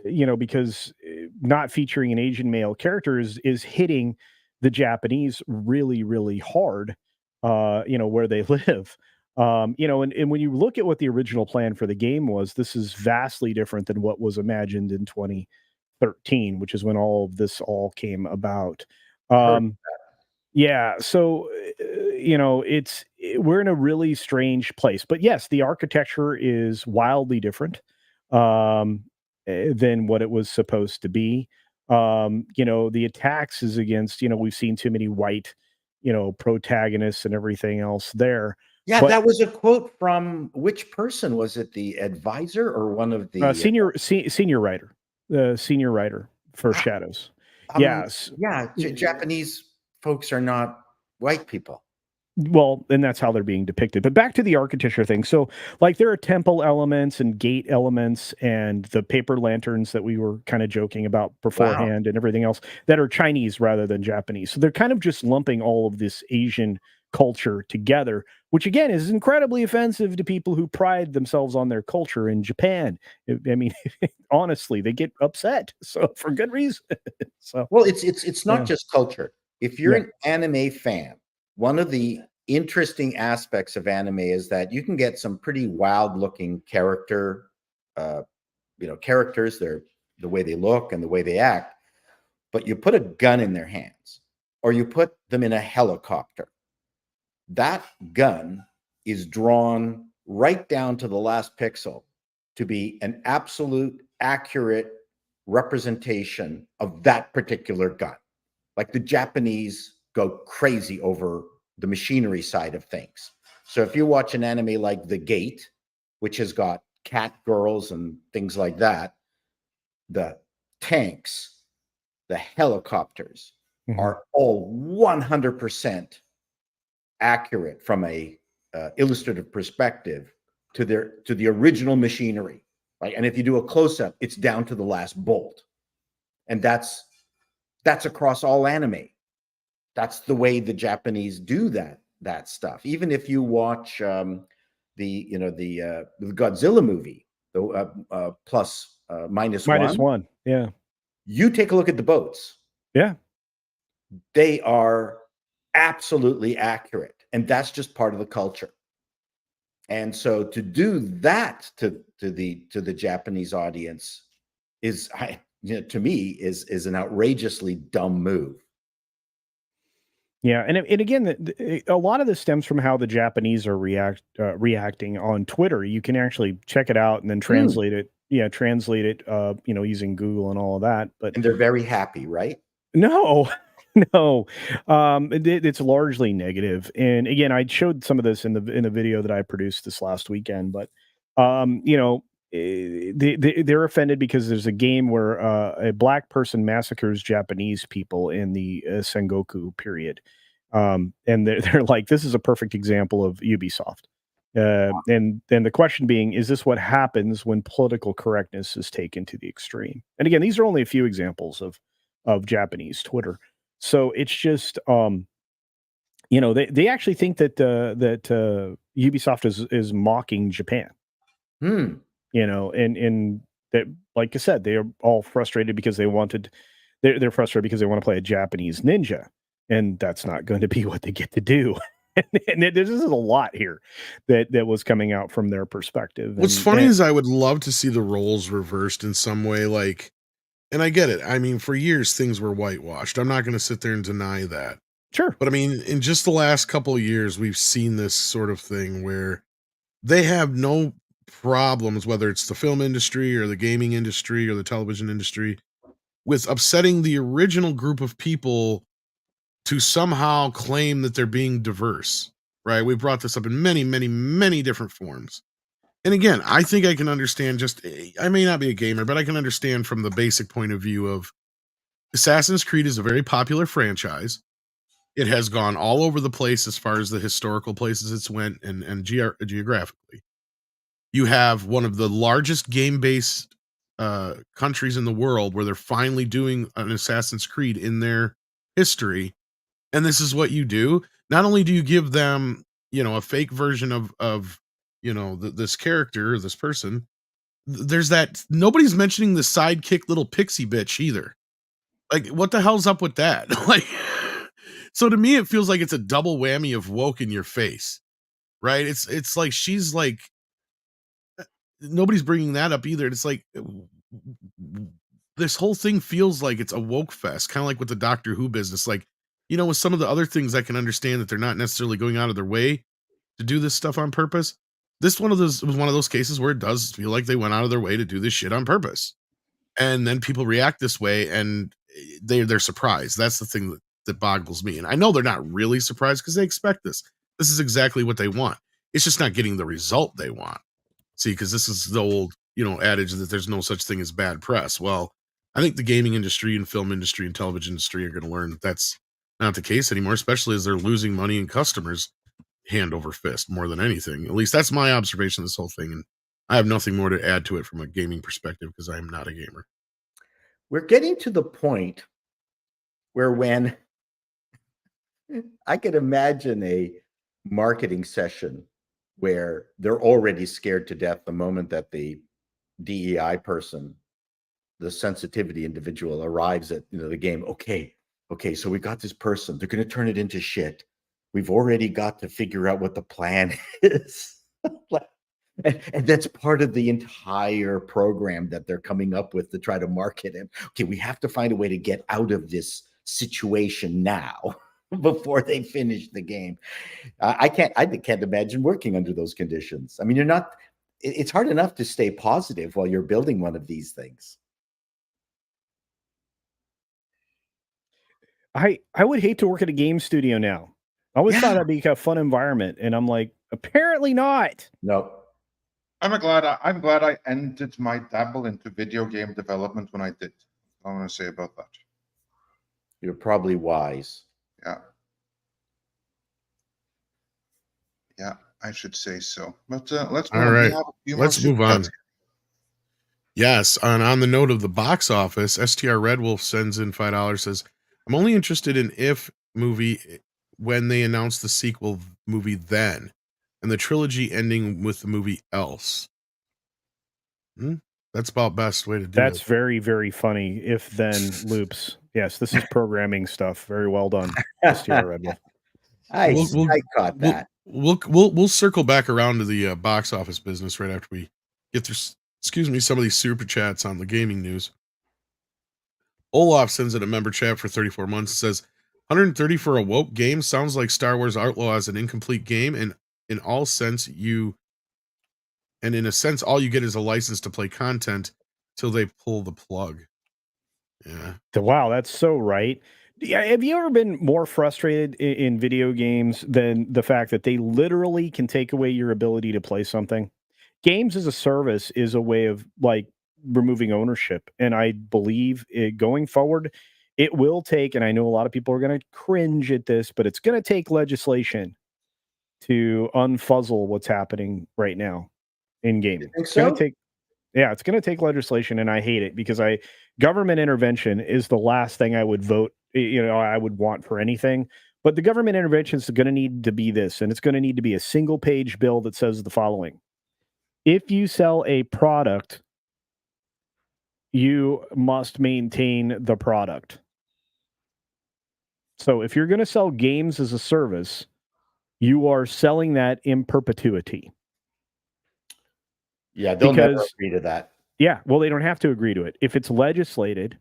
Because not featuring an Asian male character is hitting the Japanese really, really hard, where they live. And when you look at what the original plan for the game was, this is vastly different than what was imagined in 2013, which is when all of this all came about. Yeah, so we're in a really strange place. But yes, the architecture is wildly different than what it was supposed to be. The attacks is against, we've seen too many white, protagonists and everything else there. Yeah, But that was a quote from which person? Was it the advisor or one of the senior writer, the senior writer for Shadows? Yes. Japanese folks are not white people. Well, and that's how they're being depicted. But back to the architecture thing. So, like, there are temple elements and gate elements and the paper lanterns that we were kind of joking about beforehand and everything else that are Chinese rather than Japanese. So they're kind of just lumping all of this Asian culture together, which again is incredibly offensive to people who pride themselves on their culture in Japan. I mean, honestly, they get upset. So for good reason. So well, it's not just culture. If you're an anime fan, one of the interesting aspects of anime is that you can get some pretty wild looking characters. They're the way they look and the way they act, but you put a gun in their hands or you put them in a helicopter. That gun is drawn right down to the last pixel to be an absolute accurate representation of that particular gun. Like the Japanese go crazy over the machinery side of things. So if you watch an anime like The Gate, which has got cat girls and things like that, the tanks, the helicopters are all 100% accurate from a illustrative perspective to the original machinery, right? And if you do a close-up, it's down to the last bolt. And that's across all anime. That's the way the Japanese do that stuff. Even if you watch the Godzilla movie, the plus minus one, yeah, you take a look at the boats. yeah. They are absolutely accurate, and that's just part of the culture. And so to do that to the Japanese audience is, to me, is an outrageously dumb move. Yeah, and again, a lot of this stems from how the Japanese are reacting on Twitter. You can actually check it out and then translate it. Yeah, translate it. Using Google and all of that. But And they're very happy, right? no, no, it's largely negative. And again, I showed some of this in the video that I produced this last weekend. But they're offended because there's a game where a black person massacres Japanese people in the Sengoku period, and they're like, this is a perfect example of Ubisoft. And then the question being, is this what happens when political correctness is taken to the extreme? And again, these are only a few examples of Japanese Twitter. So it's just, they actually think that Ubisoft is mocking Japan. And that, like I said, they are all frustrated because they're frustrated because they want to play a Japanese ninja, and that's not going to be what they get to do. And this is a lot here that was coming out from their perspective. What's funny is I would love to see the roles reversed in some way, like, and I get it. I mean, for years things were whitewashed. I'm not going to sit there and deny that. Sure. But I mean, in just the last couple of years, we've seen this sort of thing where they have no problems, whether it's the film industry or the gaming industry or the television industry, with upsetting the original group of people to somehow claim that they're being diverse, right? We brought this up in many, many, many different forms. And again, I think I can understand, I may not be a gamer, but I can understand from the basic point of view of Assassin's Creed is a very popular franchise. It has gone all over the place as far as the historical places it's went and geographically. You have one of the largest game-based countries in the world where they're finally doing an Assassin's Creed in their history. And this is what you do. Not only do you give them, a fake version of this character, this person, there's that nobody's mentioning the sidekick little pixie bitch either. Like, what the hell's up with that? Like, so to me, it feels like it's a double whammy of woke in your face, right? It's like she's like, nobody's bringing that up either. It's like this whole thing feels like it's a woke fest, kind of like with the Doctor Who business. Like, with some of the other things, I can understand that they're not necessarily going out of their way to do this stuff on purpose. This was one of those cases where it does feel like they went out of their way to do this shit on purpose. And then people react this way and they're surprised. That's the thing that boggles me. And I know they're not really surprised because they expect this. This is exactly what they want. It's just not getting the result they want. See, because this is the old, adage that there's no such thing as bad press. Well, I think the gaming industry and film industry and television industry are going to learn that that's not the case anymore, especially as they're losing money and customers hand over fist more than anything. At least that's my observation of this whole thing. And I have nothing more to add to it from a gaming perspective because I am not a gamer. We're getting to the point where when I could imagine a marketing session where they're already scared to death the moment that the DEI person, the sensitivity individual, arrives at the game. Okay, so we got this person. They're going to turn it into shit. We've already got to figure out what the plan is. And that's part of the entire program that they're coming up with to try to market him. Okay, we have to find a way to get out of this situation now before they finish the game. I can't imagine working under those conditions. I mean, it's hard enough to stay positive while you're building one of these things. I would hate to work at a game studio now. I always thought that'd be a fun environment, and I'm like, apparently not. No. I'm glad I ended my dabble into video game development when I did. I want to say about that. You're probably wise. Yeah, I should say so. But let's All right. We have a few Let's more move on. Yes, and on the note of the box office, STR Red Wolf sends in $5, says, I'm only interested in If movie when they announce the sequel movie then, and the trilogy ending with the movie Else. That's about best way to do That's it. very, very funny. If then loops. Yes, this is programming stuff. Very well done, STR Red Wolf. I caught we'll- that. We'll circle back around to the box office business right after we get through, some of these super chats on the gaming news. Olaf sends in a member chat for 34 months. Says 130 for a woke game sounds like Star Wars Outlaw as an incomplete game, and in a sense, all you get is a license to play content till they pull the plug. Yeah. Wow, that's so right. Yeah, have you ever been more frustrated in video games than the fact that they literally can take away your ability to play something? Games as a service is a way of like removing ownership, and I believe going forward, it will take. And I know a lot of people are going to cringe at this, but it's going to take legislation to unfuzzle what's happening right now in gaming. think It's going so? to take. Yeah, it's going to take legislation, and I hate it because government intervention is the last thing I would vote. I would want for anything. But the government intervention is going to need to be this, and it's going to need to be a single page bill that says the following: if you sell a product, you must maintain the product. So if you're going to sell games as a service, you are selling that in perpetuity. Yeah, they'll never Because- agree to that. Yeah, well, they don't have to agree to it. If it's legislated,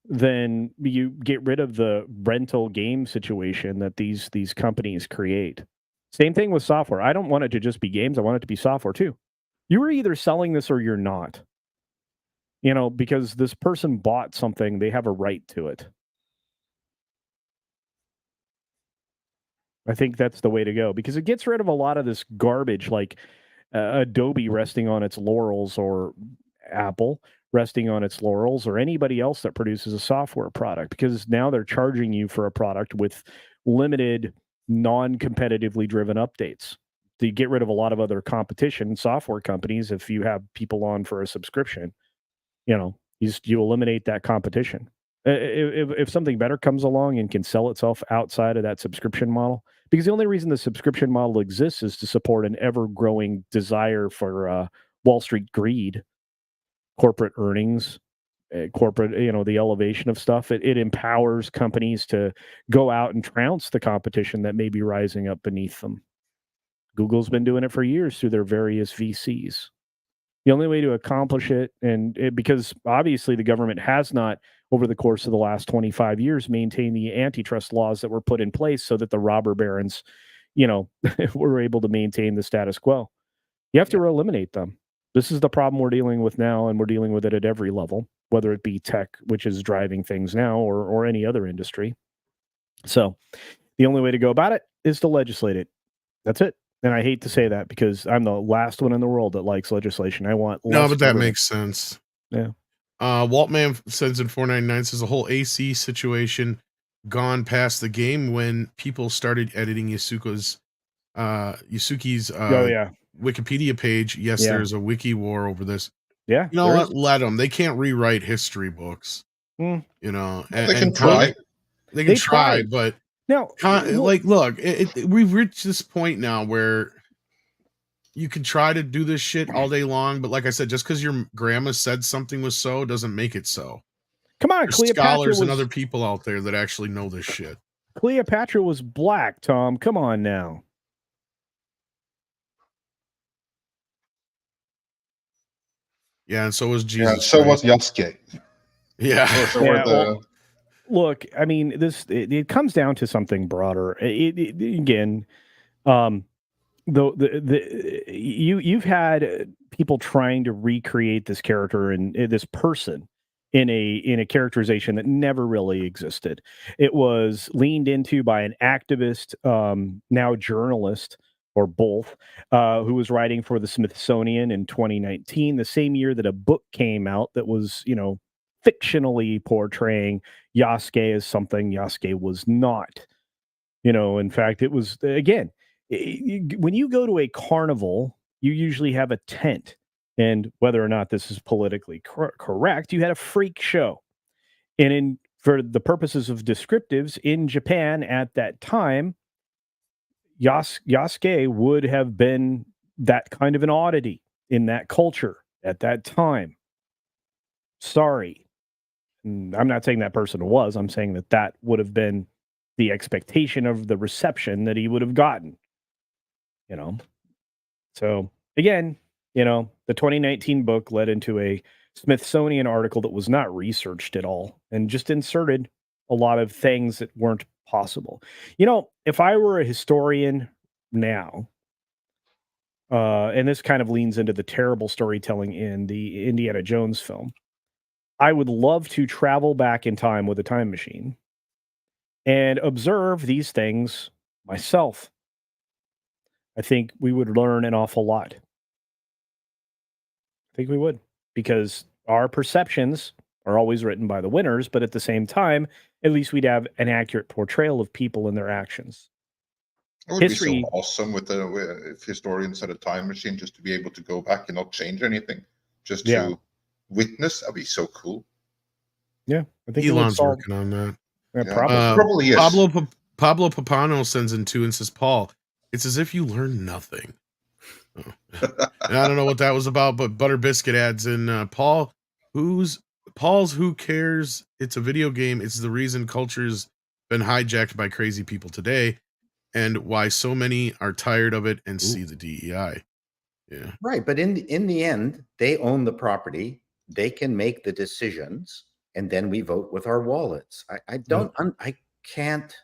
then you get rid of the rental game situation that these companies create. Same thing with software. I don't want it to just be games. I want it to be software too. You are either selling this or you're not. Because this person bought something, they have a right to it. I think that's the way to go because it gets rid of a lot of this garbage like Adobe resting on its laurels or Apple resting on its laurels or anybody else that produces a software product, because now they're charging you for a product with limited non-competitively driven updates. To get rid of a lot of other competition, software companies, if you have people on for a subscription, you eliminate that competition. If something better comes along and can sell itself outside of that subscription model, because the only reason the subscription model exists is to support an ever-growing desire for Wall Street greed, corporate earnings, corporate, the elevation of stuff. It empowers companies to go out and trounce the competition that may be rising up beneath them. Google's been doing it for years through their various VCs. The only way to accomplish it, because obviously the government has not, over the course of the last 25 years, maintained the antitrust laws that were put in place so that the robber barons, were able to maintain the status quo. You have to eliminate them. This is the problem we're dealing with now, and we're dealing with it at every level, whether it be tech, which is driving things now, or any other industry. So the only way to go about it is to legislate it. That's it. And I hate to say that because I'm the last one in the world that likes legislation. I want less No, but that government. makes sense. Yeah. Waltman sends in 499, says the whole AC situation gone past the game when people started editing Yusuki's Oh yeah. Wikipedia page. Yes, Yeah. there's a wiki war over this. Yeah. You know there what? is. Let them. They can't rewrite history books. Mm. They can try. They can They try, tried. but Now, look, we've reached this point now where you can try to do this shit all day long, but like I said, just because your grandma said something was so doesn't make it so. come on, There's Cleopatra scholars and was other people out there that actually know this shit. Cleopatra was black, Tom. Come on now. Yeah, and so was Jesus. Yeah, so was Christ. Yasuke. Yeah. So were the, well, look, I mean, it comes down to something broader. Again, you've had people trying to recreate this character and this person in a characterization that never really existed. It was leaned into by an activist, now journalist, or both, who was writing for the Smithsonian in 2019, the same year that a book came out that was, fictionally portraying Yasuke as something Yasuke was not. In fact, it was, again, when you go to a carnival, you usually have a tent. And whether or not this is politically correct, you had a freak show. And for the purposes of descriptives, in Japan at that time, Yasuke would have been that kind of an oddity in that culture at that time. Sorry. I'm not saying that person was. I'm saying that that would have been the expectation of the reception that he would have gotten. So again, the 2019 book led into a Smithsonian article that was not researched at all and just inserted a lot of things that weren't possible. If I were a historian now, and this kind of leans into the terrible storytelling in the Indiana Jones film, I would love to travel back in time with a time machine and observe these things myself. I think we would learn an awful lot. I think we would, because our perceptions are always written by the winners, but at the same time, at least we'd have an accurate portrayal of people and their actions. It would be so awesome if historians had a time machine just to be able to go back and not change anything, just to witness. That'd be so cool. Yeah, I think Elon's working on that. Yeah, probably. Probably is. Pablo Papano sends in 2 and says, Paul, it's as if you learn nothing. Oh. And I don't know what that was about, but Butter Biscuit adds in, Paul's Who Cares? It's a video game. It's the reason culture's been hijacked by crazy people today, and why so many are tired of it and see the DEI. Yeah. Right. But in the end, they own the property. They can make the decisions, and then we vote with our wallets. I can't,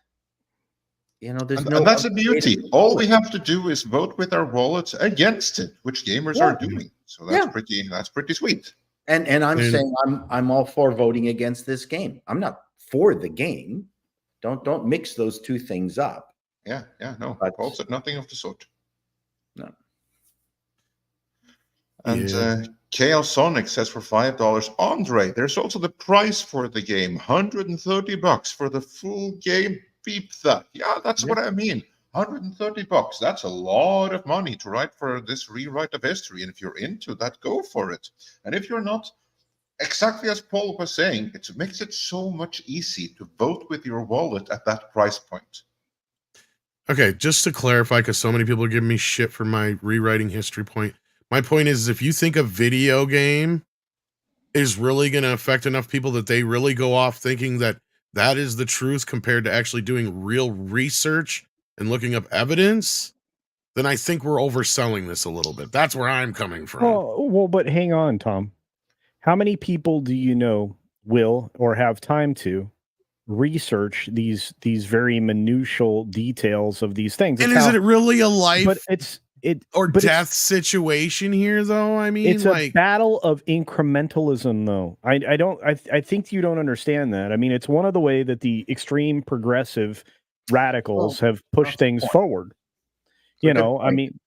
there's and that's the beauty. All we have to do is vote with our wallets against it, which gamers are doing. So that's pretty sweet. And I'm saying I'm all for voting against this game. I'm not for the game. Don't mix those two things up. Yeah, no. Paul said nothing of the sort. No. And Chaos Sonic says for $5, Andre, there's also the price for the game, $130 for the full game. Beep that. Yeah, that's what I mean. $130. That's a lot of money to write for this rewrite of history. And if you're into that, go for it. And if you're not, exactly as Paul was saying, it makes it so much easy to vote with your wallet at that price point. Okay, just to clarify, because so many people are giving me shit for my rewriting history point. My point is, if you think a video game is really going to affect enough people that they really go off thinking that that is the truth compared to actually doing real research and looking up evidence, then I think we're overselling this a little bit. That's where I'm coming from. Well, but hang on, Tom. How many people do you know will or have time to research these very minutial details of these things? And is it really a life death situation here, though? I mean, it's a battle of incrementalism, though. I think you don't understand that. I mean, it's one of the way that the extreme progressive radicals have pushed things forward. I mean,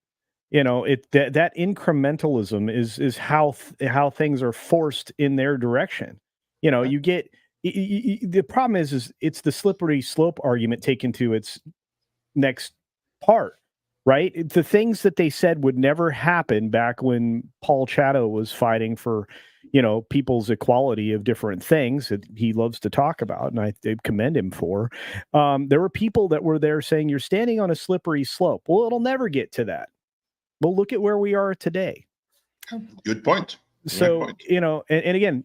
that incrementalism is how things are forced in their direction. You get the problem is it's the slippery slope argument taken to its next part. Right? The things that they said would never happen back when Paul Chato was fighting for, people's equality of different things that he loves to talk about, and I commend him for. There were people that were there saying, you're standing on a slippery slope. Well, it'll never get to that. Well, look at where we are today. Good point. So, and again,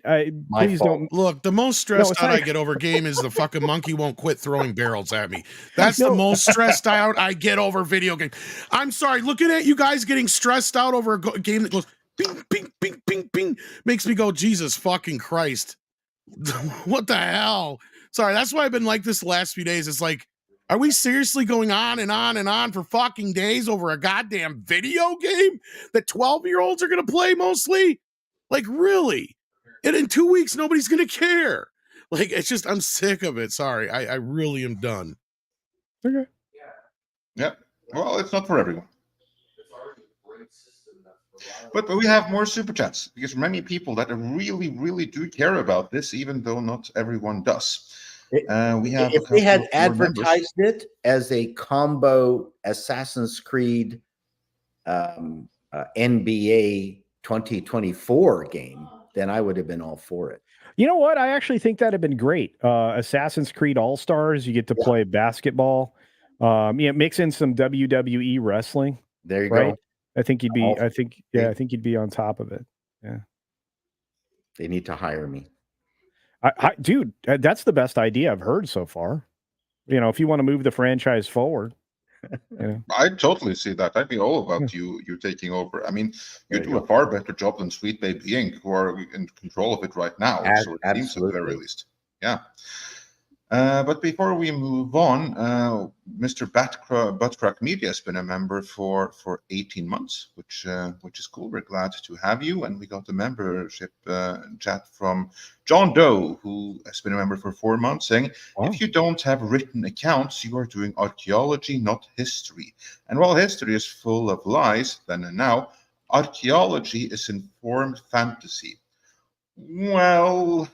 please don't look. The most stressed out I get over game is the fucking monkey won't quit throwing barrels at me. That's the most stressed out I get over video game. I'm sorry, looking at you guys getting stressed out over a game that goes bing, bing, bing, bing, bing makes me go, Jesus fucking Christ. What the hell? Sorry, that's why I've been like this the last few days. It's like, are we seriously going on and on and on for fucking days over a goddamn video game that 12-year-olds are going to play mostly? Like, really? And in 2 weeks, nobody's going to care. Like, it's just, I'm sick of it. Sorry. I really am done. Okay. Yeah. Well, it's not for everyone. But we have more super chats because many people that really, really do care about this, even though not everyone does. We have if they had advertised it as a combo Assassin's Creed NBA 2024 game, then I would have been all for it. You know what? I actually think that'd have been great. Assassin's Creed All Stars. You get to play basketball. Mix in some WWE wrestling. There you right? go. I think you'd be. All- I think you'd be on top of it. Yeah. They need to hire me. Dude, that's the best idea I've heard so far. You know, if you want to move the franchise forward. I totally see that. I'd be all about you taking over. I mean, you do a far better job than Sweet Baby Inc., who are in control of it right now. So it seems at the very least. Yeah. But before we move on, Mr. Buttcrack Media has been a member for 18 months, which is cool. We're glad to have you. And we got a membership chat from John Doe, who has been a member for 4 months, saying, if you don't have written accounts, you are doing archaeology, not history. And while history is full of lies then and now, archaeology is informed fantasy. Well...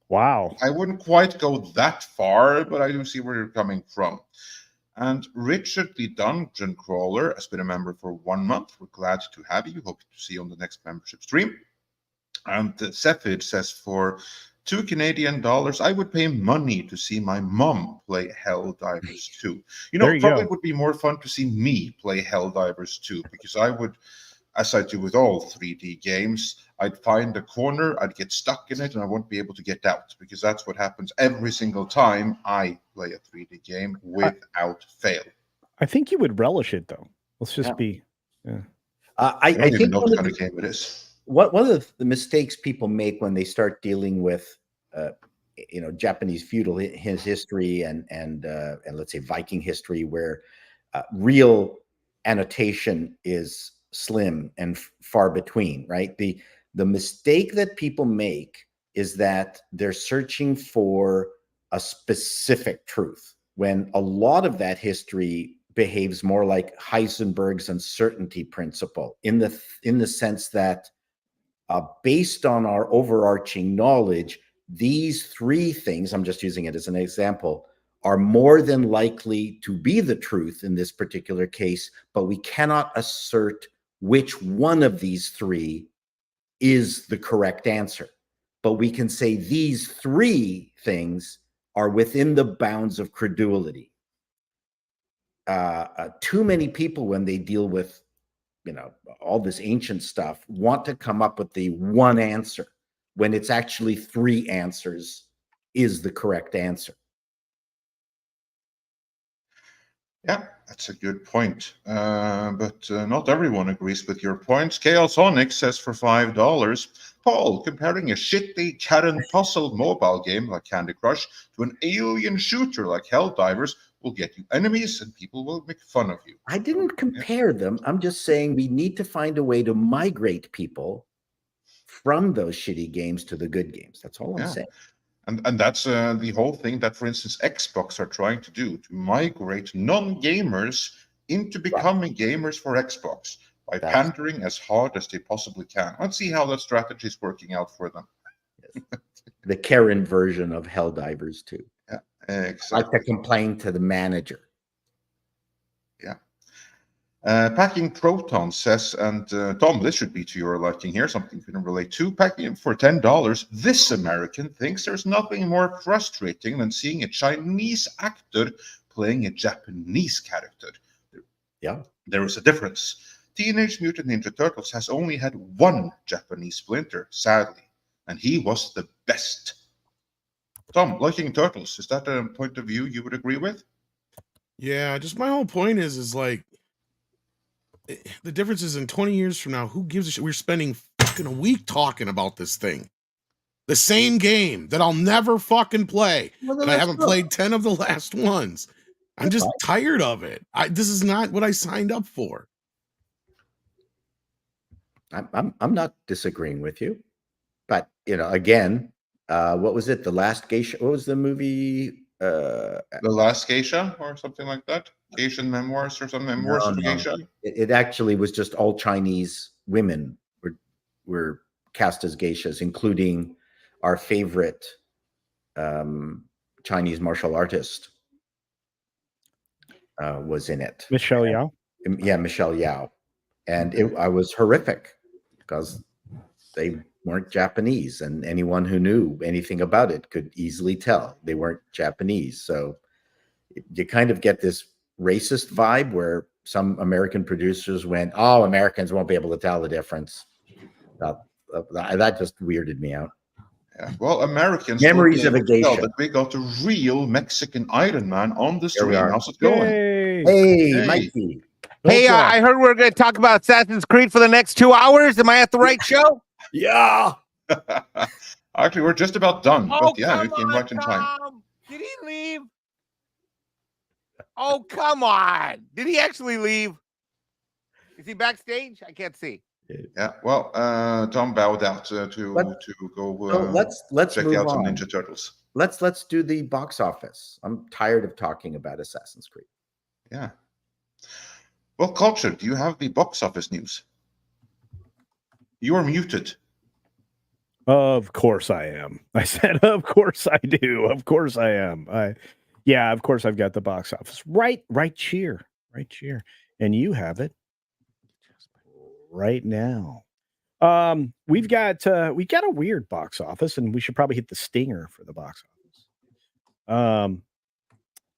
Wow. I wouldn't quite go that far, but I do see where you're coming from. And Richard the Dungeon Crawler has been a member for 1 month. We're glad to have you. Hope to see you on the next membership stream. And Cephid says, for $2 I would pay money to see my mom play Helldivers 2. You know, probably would be more fun to see me play Helldivers 2, because I would, as I do with all 3D games, I'd find a corner, I'd get stuck in it, and I won't be able to get out, because that's what happens every single time I play a 3D game without fail. I think you would relish it, though. Let's just be... Yeah. I don't even know what kind of game it is. One of the mistakes people make when they start dealing with, Japanese feudal history and let's say Viking history, where real annotation is slim and far between, right? The mistake that people make is that they're searching for a specific truth, when a lot of that history behaves more like Heisenberg's uncertainty principle, in the sense that based on our overarching knowledge, these 3 things, I'm just using it as an example, are more than likely to be the truth in this particular case, but we cannot assert which one of these 3 is the correct answer. But we can say these 3 things are within the bounds of credulity. Too many people, when they deal with, all this ancient stuff, want to come up with the one answer, when it's actually 3 answers is the correct answer. Yeah, that's a good point. But not everyone agrees with your points. Chaos Onyx says for $5, Paul, comparing a shitty cat and puzzle mobile game like Candy Crush to an alien shooter like Helldivers will get you enemies and people will make fun of you. I didn't compare them. I'm just saying we need to find a way to migrate people from those shitty games to the good games. That's all I'm saying. And that's the whole thing that, for instance, Xbox are trying to do, to migrate non-gamers into becoming gamers for Xbox by pandering as hard as they possibly can. Let's see how that strategy is working out for them. Yes. The Karen version of Helldivers 2. Yeah, exactly. Like to complain to the manager. Yeah. Packing Proton says, and Tom, this should be to your liking here, something you can relate to. Packing for $10, this American thinks there's nothing more frustrating than seeing a Chinese actor playing a Japanese character. Yeah. There is a difference. Teenage Mutant Ninja Turtles has only had 1 Japanese splinter, sadly, and he was the best. Tom, liking Turtles, is that a point of view you would agree with? Yeah, just my whole point is like, the difference is in 20 years from now, who gives a shit? We're spending fucking a week talking about this thing. The same game that I'll never fucking play. And I haven't played 10 of the last ones. I'm just tired of it. This is not what I signed up for. I'm not disagreeing with you. But, again, what was it? The Last Geisha? What was the movie? The Last Geisha or something like that? Geishan Memoirs or some Memoirs of Geisha? It actually was just all Chinese women were cast as geishas, including our favorite Chinese martial artist was in it. Michelle Yao? Yeah, Michelle Yao. And I was horrific. because they weren't Japanese, and anyone who knew anything about it could easily tell they weren't Japanese. So you kind of get this racist vibe where some American producers went, "Oh, Americans won't be able to tell the difference." That just weirded me out. Yeah. Well, Americans Memories will of be a able to tell geisha. that we got a real Mexican Iron Man on the Here we stream. are. How's it going? Yay! Hey, Hey. Mikey. Hey, Ultra. I heard we're going to talk about Assassin's Creed for the next 2 hours. Am I at the right show? Yeah. Actually, we're just about done. Oh, But yeah, you come came on, right in time. Tom. Did he leave? Oh, come on. Did he actually leave? Is he backstage? I can't see. Yeah. Well, Tom bowed out to go So let's check move out some on. Ninja Turtles. Let's do the box office. I'm tired of talking about Assassin's Creed. Yeah. Well, Culture, do you have the box office news? You are muted. Of course I am. I said, of course I do. Of course I am. Yeah, of course I've got the box office right here. And you have it right now. We've got a weird box office, and we should probably hit the stinger for the box office.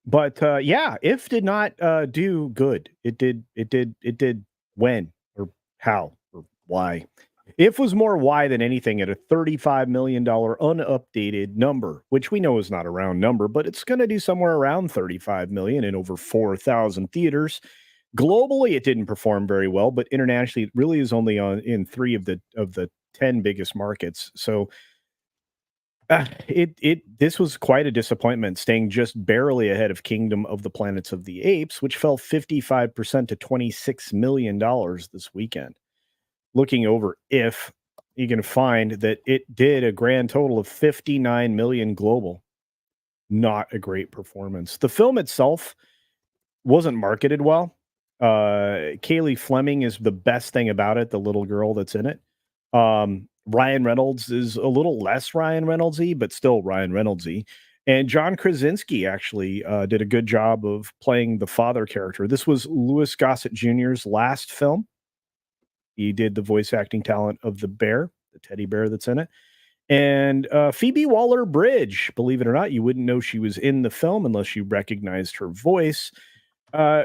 But yeah, If did not do good. It did when or how or why. If was more why than anything at a $35 million unupdated number, which we know is not a round number, but it's going to do somewhere around 35 million in over 4,000 theaters. Globally, it didn't perform very well, but internationally, it really is only in 3 of the 10 biggest markets. So this was quite a disappointment, staying just barely ahead of Kingdom of the Planets of the Apes, which fell 55% to $26 million this weekend. Looking over If, you can find that it did a grand total of 59 million global. Not a great performance. The film itself wasn't marketed well. Kaylee Fleming is the best thing about it, the little girl that's in it. Ryan Reynolds is a little less Ryan Reynolds-y, but still Ryan Reynolds-y. And John Krasinski actually did a good job of playing the father character. This was Louis Gossett Jr.'s last film. He did the voice acting talent of the bear, the teddy bear that's in it. And Phoebe Waller-Bridge, believe it or not, you wouldn't know she was in the film unless you recognized her voice.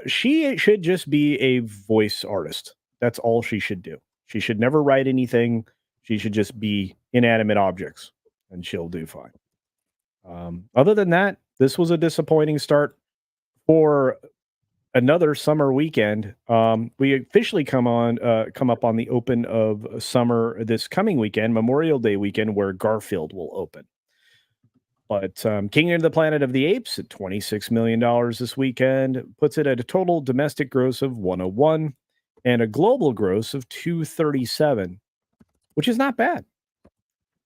She should just be a voice artist. That's all she should do. She should never write anything. She should just be inanimate objects, and she'll do fine. Other than that, this was a disappointing start for another summer weekend. We officially come up on the open of summer this coming weekend, Memorial Day weekend, where Garfield will open. But Kingdom of the Planet of the Apes at $26 million this weekend puts it at a total domestic gross of 101 and a global gross of 237, which is not bad.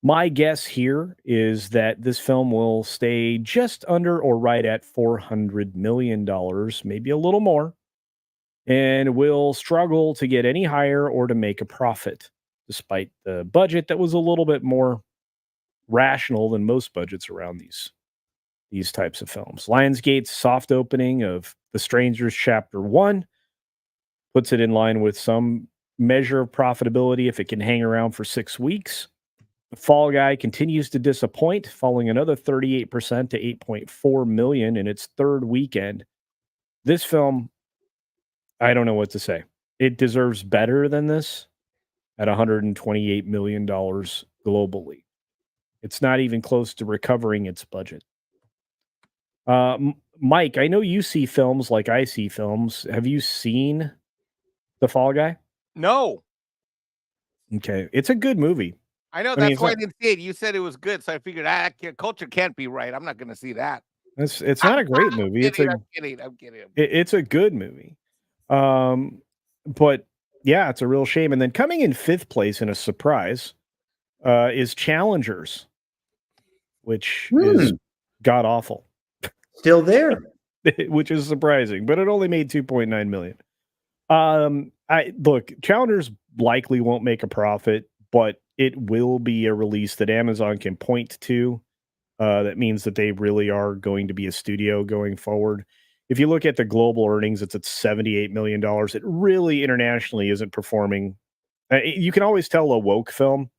My guess here is that this film will stay just under or right at $400 million, maybe a little more, and will struggle to get any higher or to make a profit, despite the budget that was a little bit more rational than most budgets around these types of films. Lionsgate's soft opening of The Strangers Chapter 1 puts it in line with some measure of profitability if it can hang around for 6 weeks. The Fall Guy continues to disappoint, falling another 38% to $8.4 million in its third weekend. This film, I don't know what to say. It deserves better than this at $128 million globally. It's not even close to recovering its budget. Mike, I know you see films like I see films. Have you seen The Fall Guy? No. Okay. It's a good movie. I know. I mean, That's it's why not- I didn't see it. You said it was good, so I figured Culture can't be right. I'm not going to see that. It's not a great movie. I'm kidding. It's a good movie. But yeah, it's a real shame. And then coming in 5th place in a surprise is Challengers, which is god awful. Still there. Which is surprising, but it only made 2.9 million. Look, Challengers likely won't make a profit, but it will be a release that Amazon can point to. That means that they really are going to be a studio going forward. If you look at the global earnings, it's at $78 million. It really internationally isn't performing You can always tell a woke film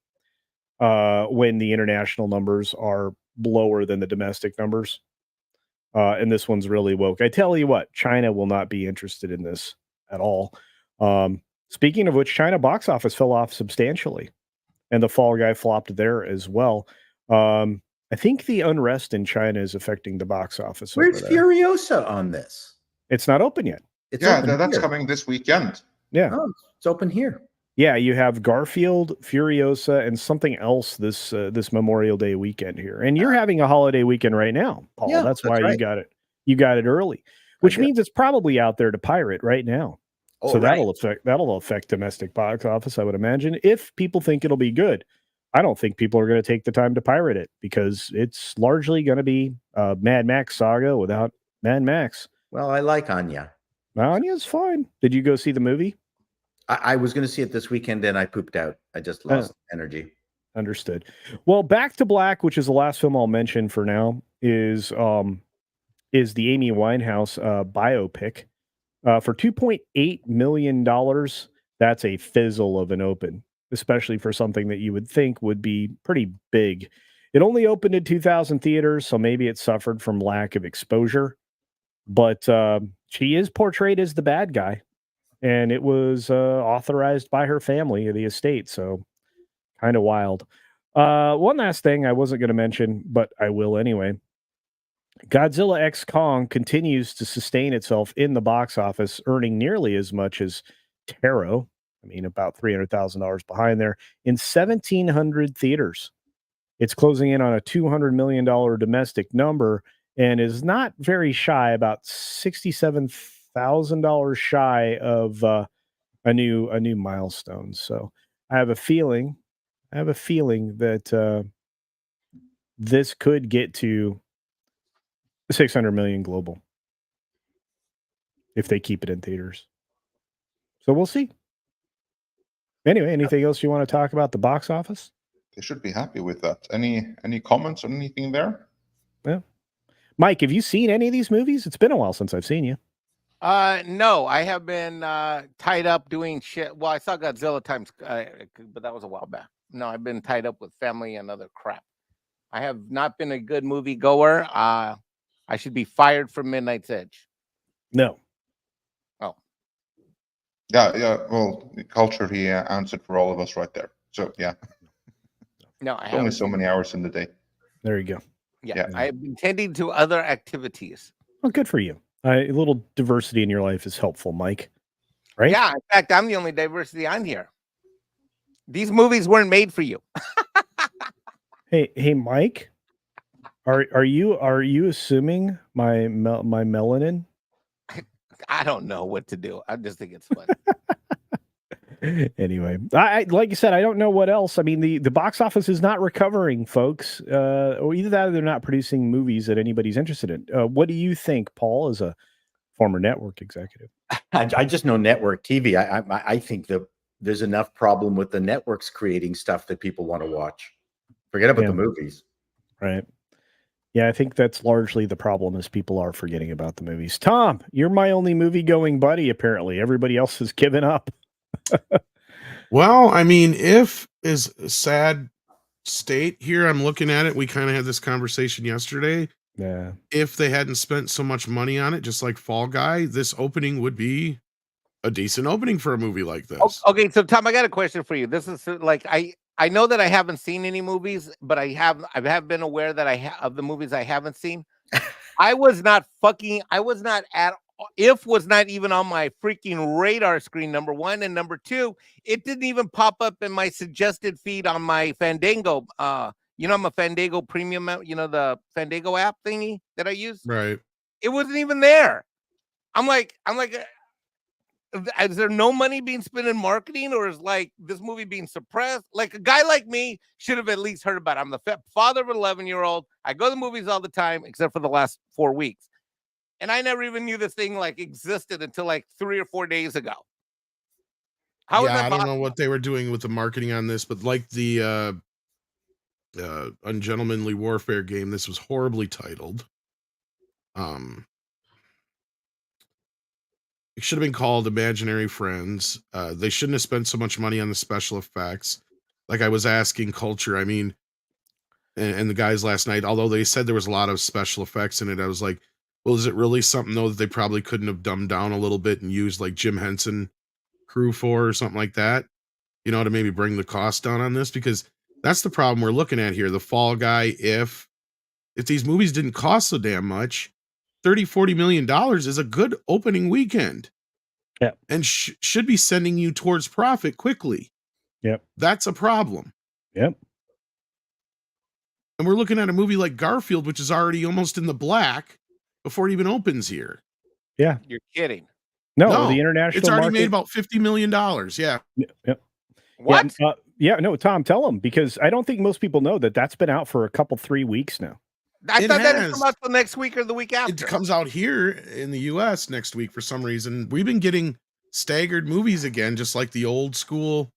when the international numbers are lower than the domestic numbers. And this one's really woke. I tell you what, China will not be interested in this at all. Speaking of which, China box office fell off substantially, and the Fall Guy flopped there as well. I think the unrest in China is affecting the box office. Where's over there. Furiosa on this? It's not open yet. It's Yeah, open that's here. coming this weekend. Yeah. Oh, it's open here. Yeah, you have Garfield, Furiosa, and something else this Memorial Day weekend here, and you're having a holiday weekend right now, Paul. Yeah, that's that's why right. you got it. You got it early, which did. means it's probably out there to pirate right now. Oh, So right. that'll affect domestic box office, I would imagine, if people think it'll be good. I don't think people are going to take the time to pirate it because it's largely going to be a Mad Max saga without Mad Max. Well, I like Anya. Anya's fine. Did you go see the movie? I was going to see it this weekend and I pooped out. I just lost energy. Understood. Well, Back to Black, which is the last film I'll mention for now, is the Amy Winehouse biopic for $2.8 million. That's a fizzle of an open, especially for something that you would think would be pretty big. It only opened in 2,000 theaters, so maybe it suffered from lack of exposure. But she is portrayed as the bad guy, and it was authorized by her family, the estate. So kind of wild. One last thing I wasn't going to mention, but I will anyway. Godzilla X Kong continues to sustain itself in the box office, earning nearly as much as Taro. I mean, about $300,000 behind there in 1,700 theaters. It's closing in on a $200 million domestic number and is not very shy, about $67,000 shy of a new milestone. So I have a feeling that this could get to 600 million global if they keep it in theaters. So we'll see. Anyway, anything else you want to talk about the box office? They should be happy with that. Any comments on anything there? Yeah. Mike, have you seen any of these movies? It's been a while since I've seen you. No, I have been tied up doing shit. Well, I saw Godzilla times, but that was a while back. No, I've been tied up with family and other crap. I have not been a good movie goer. I should be fired from Midnight's Edge. No. Oh. Yeah. Well, the culture he answered for all of us right there. So yeah. No, I Only haven't. so many hours in the day. There you go. Yeah, I've been tending to other activities. Well, good for you. A little diversity in your life is helpful, Mike. Right? Yeah, in fact, I'm the only diversity on here. These movies weren't made for you. Hey, Mike. Are you assuming my melanin? I don't know what to do. I just think it's fun. Anyway, I like you said, I don't know what else. I mean, the box office is not recovering, folks. Or either that or they're not producing movies that anybody's interested in. What do you think, Paul, as a former network executive? I just know network TV. I think that there's enough problem with the networks creating stuff that people want to watch. Forget about the movies. Right. Yeah, I think that's largely the problem is people are forgetting about the movies. Tom, you're my only movie-going buddy, apparently. Everybody else has given up. Well, I mean, if is a sad state here, I'm looking at it. We kind of had this conversation yesterday. Yeah. If they hadn't spent so much money on it, just like Fall Guy, this opening would be a decent opening for a movie like this. Okay, so Tom, I got a question for you. This is like I know that I haven't seen any movies, but I have been aware that of the movies I haven't seen. I was not even on my freaking radar screen, number one, and number two, it didn't even pop up in my suggested feed on my Fandango. I'm a Fandango premium, the Fandango app thingy that I use. Right. It wasn't even there. I'm like, is there no money being spent in marketing, or is like this movie being suppressed? Like a guy like me should have at least heard about it. I'm the father of an 11-year-old. I go to the movies all the time, except for the last 4 weeks. And I never even knew this thing like existed until like 3 or 4 days ago. How is that I don't possible? know what they were doing with the marketing on this, but like the Ungentlemanly Warfare game, this was horribly titled. It should have been called Imaginary Friends. They shouldn't have spent so much money on the special effects. Like I was asking Culture, I mean, and the guys last night, although they said there was a lot of special effects in it, I was like, well, is it really something though that they probably couldn't have dumbed down a little bit and used like Jim Henson crew for or something like that? You know, to maybe bring the cost down on this, because that's the problem we're looking at here. The Fall Guy, if these movies didn't cost so damn much, 30-40 million dollars is a good opening weekend. Yeah. And should be sending you towards profit quickly. Yep. That's a problem. Yep. And we're looking at a movie like Garfield, which is already almost in the black before it even opens here. Yeah. You're kidding. No, the international it's already market, made about $50 million. Yeah. Yep. What? No, Tom, tell them, because I don't think most people know that that's been out for a couple 3 weeks now. I It thought that has. would come out the next week or the week after. It comes out here in the US next week for some reason. We've been getting staggered movies again, just like the old school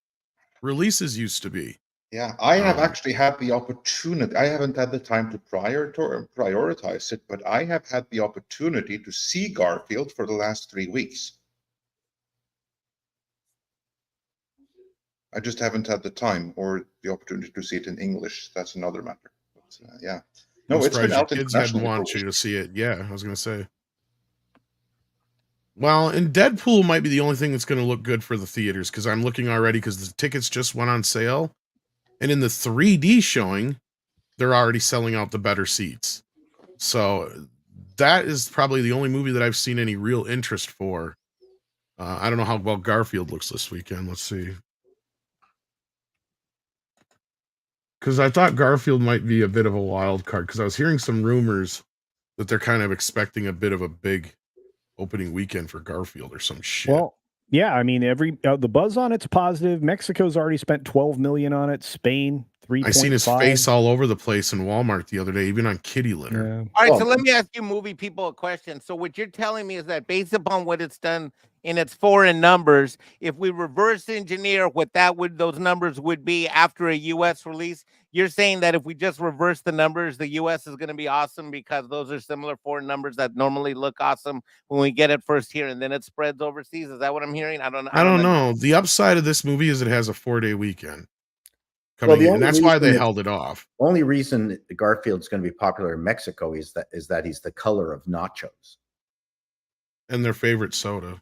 releases used to be. Yeah, I have actually had the opportunity. I haven't had the time to prioritize it, but I have had the opportunity to see Garfield for the last 3 weeks. I just haven't had the time or the opportunity to see it in English. That's another matter. But, yeah. No, I'm it's been surprised out your kids hadn't internationally. want you to see it. Yeah, I was going to say. Well, and Deadpool might be the only thing that's going to look good for the theaters, because I'm looking already, because the tickets just went on sale. And in the 3D showing, they're already selling out the better seats. So that is probably the only movie that I've seen any real interest for. I don't know how well Garfield looks this weekend. Let's see. Because I thought Garfield might be a bit of a wild card, because I was hearing some rumors that they're kind of expecting a bit of a big opening weekend for Garfield or some shit. Well, yeah, I mean, the buzz on it's positive. Mexico's already spent 12 million on it. Spain, 3.5. I seen his face all over the place in Walmart the other day, even on kitty litter. Yeah. All right, so let me ask you movie people a question. So what you're telling me is that based upon what it's done in its foreign numbers, if we reverse engineer what those numbers would be after a US release, you're saying that if we just reverse the numbers, the US is going to be awesome because those are similar foreign numbers that normally look awesome when we get it first here and then it spreads overseas. Is that what I'm hearing? I don't know. The upside of this movie is it has a 4-day weekend coming in, and that's why they held it off. Only reason Garfield's going to be popular in Mexico is that he's the color of nachos and their favorite soda.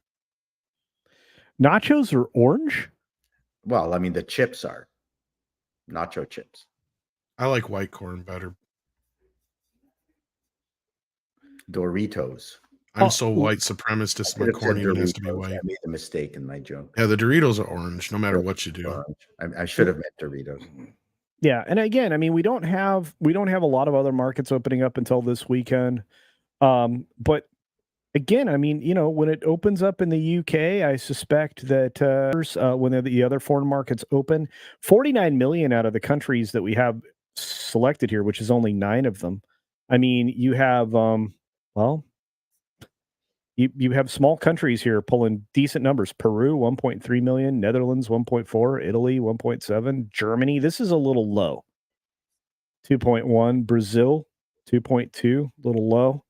Nachos are orange? Well, I mean, the chips are nacho chips. I like white corn better. Doritos. I'm so white supremacist. My corn even has to be white. I made a mistake in my joke. Yeah, the Doritos are orange, no matter what you do. I should have meant Doritos. Yeah, and again, I mean, we don't have a lot of other markets opening up until this weekend. But again, I mean, you know, when it opens up in the UK, I suspect that when the other foreign markets open, 49 million out of the countries that we have selected here, which is only 9 of them. I mean, you have you have small countries here pulling decent numbers. Peru, 1.3 million, Netherlands, 1.4, Italy, 1.7, Germany. This is a little low. 2.1, Brazil, 2.2, a little low.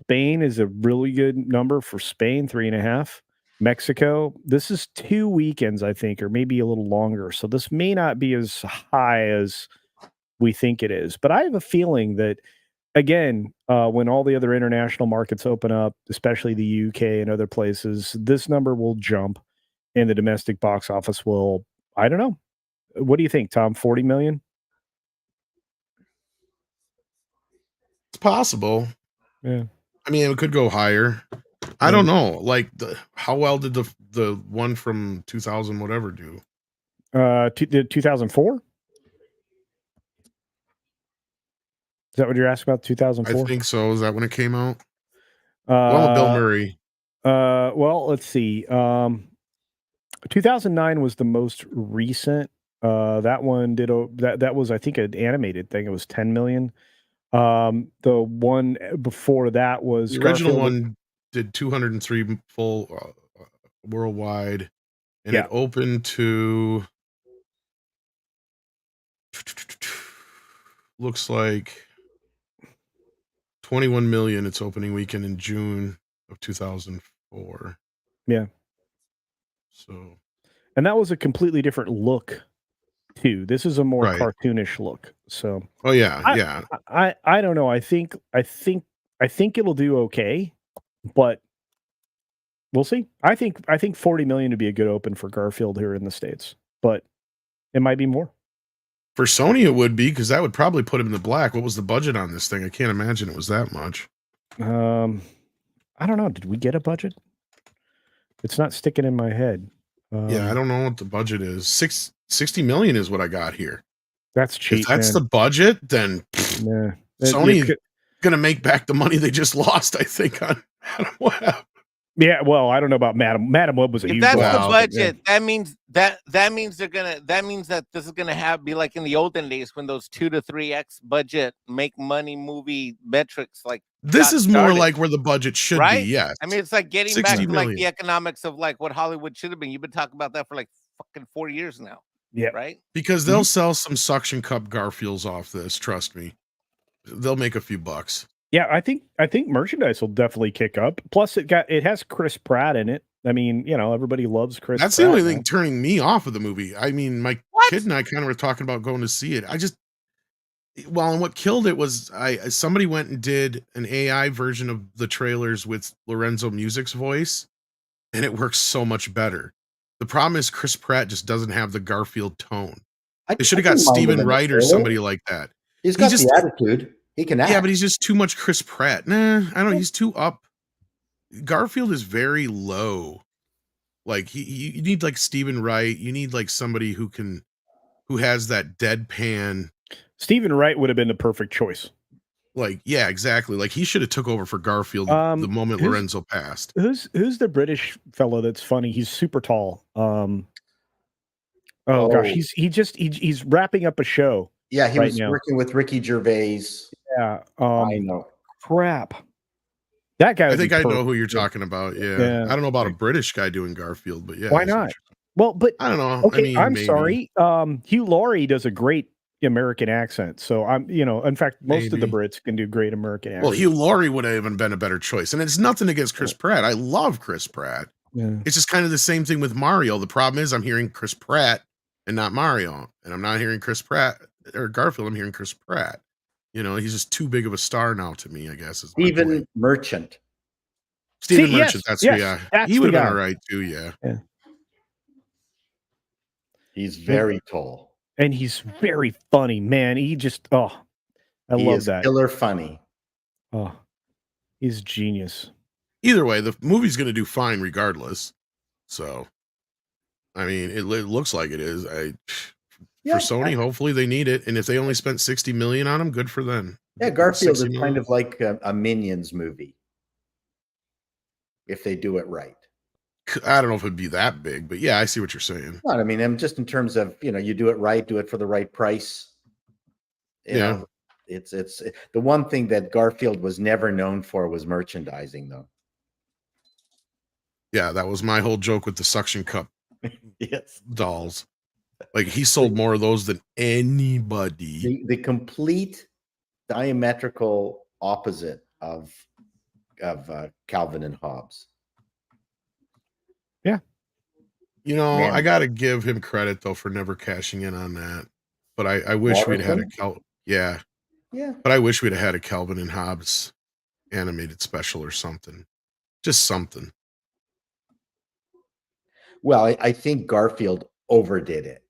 Spain is a really good number for Spain, 3.5. Mexico, this is 2 weekends, I think, or maybe a little longer. So this may not be as high as we think it is. But I have a feeling that, again, when all the other international markets open up, especially the UK and other places, this number will jump and the domestic box office will, I don't know. What do you think, Tom? 40 million? It's possible. Yeah. I mean, it could go higher. I don't know. Like, how well did the one from 2000 whatever do? 2004? Is that what you're asking about? 2004? I think so. Is that when it came out? Well, Bill Murray. Well, let's see. 2009 was the most recent. That one did that was, I think, an animated thing. It was 10 million. The one before that was the original one did 203 full worldwide, and it opened to looks like 21 million its opening weekend in June of 2004. Yeah. So, And that was a completely different look too. This is a more right. cartoonish look. So Oh yeah, I, yeah. I don't know. I think it'll do okay, but we'll see. I think 40 million would be a good open for Garfield here in the States, but it might be more. For Sony, it would be because that would probably put him in the black. What was the budget on this thing? I can't imagine it was that much. I don't know. Did we get a budget? It's not sticking in my head. Yeah, I don't know what the budget is. 60 million is what I got here. That's cheap. If that's man. the budget, then Nah. Sony gonna make back the money they just lost, I think, on Web. Yeah, well, I don't know about Madam Web was a If huge that's the loss, but yeah. budget, that means that this is gonna be like in the olden days when those 2 to 3x budget make money movie metrics like This got is more started, like where the budget should right? be. Yes. I mean, it's like getting 60 back to like million. the economics of like what Hollywood should have been. You've been talking about that for like fucking 4 years now. Yeah. Right? Because they'll sell some suction cup Garfields off this, trust me. They'll make a few bucks. Yeah, I think merchandise will definitely kick up. Plus, it has Chris Pratt in it. I mean, everybody loves Chris. That's Pratt the only now. thing turning me off of the movie. I mean, my kid and I kind of were talking about going to see it. And what killed it was somebody went and did an AI version of the trailers with Lorenzo Music's voice, and it works so much better. The problem is Chris Pratt just doesn't have the Garfield tone. They should have got Stephen Wright or somebody like that. He's got the attitude. He can act. Yeah, but he's just too much Chris Pratt. Nah, I don't know. He's too up. Garfield is very low. Like you need like Stephen Wright. You need like somebody who has that deadpan. Stephen Wright would have been the perfect choice. Like, yeah, exactly. Like he should have took over for Garfield the moment Lorenzo passed. Who's the British fellow that's funny? He's super tall. Gosh, he's wrapping up a show. Yeah, he right was now. working with Ricky Gervais. Yeah. I know. Crap. That guy. I think I know who you're talking about. Yeah. I don't know about a British guy doing Garfield, but yeah. Why not? Well, but I don't know. Okay, I mean, I'm maybe. sorry. Hugh Laurie does a great American accent. So I'm, in fact, most of the Brits can do great American accents. Well, Hugh Laurie would have even been a better choice. And it's nothing against Chris Pratt. I love Chris Pratt. Yeah. It's just kind of the same thing with Mario. The problem is I'm hearing Chris Pratt and not Mario. And I'm not hearing Chris Pratt or Garfield. I'm hearing Chris Pratt. He's just too big of a star now to me, I guess. Stephen Merchant. Stephen Merchant, that's he would have been all right too, yeah. He's very tall. And he's very funny, man. He just I love that. Killer funny. Oh, he's genius. Either way, the movie's going to do fine regardless. So, I mean, it looks like it is. For Sony, hopefully they need it. And if they only spent 60 million on them, good for them. Yeah, Garfield is kind of like a Minions movie. If they do it right. I don't know if it'd be that big, but yeah, I see what you're saying. Well, I mean, just in terms of, you do it right, do it for the right price. You know, it's the one thing that Garfield was never known for was merchandising, though. Yeah, that was my whole joke with the suction cup dolls. Like he sold more of those than anybody. The complete diametrical opposite of Calvin and Hobbes. Yeah. I got to give him credit though for never cashing in on that. But I wish we'd had Yeah. But I wish we'd have had a Calvin and Hobbes animated special or something. Just something. Well, I think Garfield overdid it.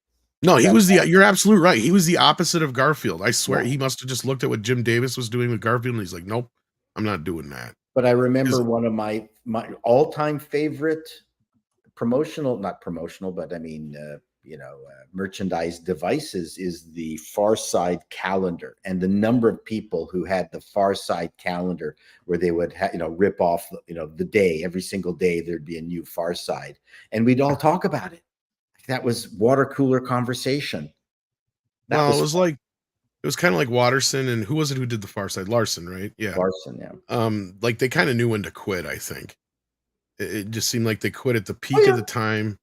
No, you're absolutely right. He was the opposite of Garfield. I swear he must have just looked at what Jim Davis was doing with Garfield and he's like, nope, I'm not doing that. But I remember one of my all-time favorite merchandise devices is the Far Side calendar, and the number of people who had the Far Side calendar where they would rip off the day. Every single day there'd be a new Far Side, and we'd all talk about it. That was water cooler conversation. It was kind of like Watterson, and who was it who did the Far Side? Larson, right? Yeah, Larson. Yeah. Like they kind of knew when to quit. I think it just seemed like they quit at the peak of the time,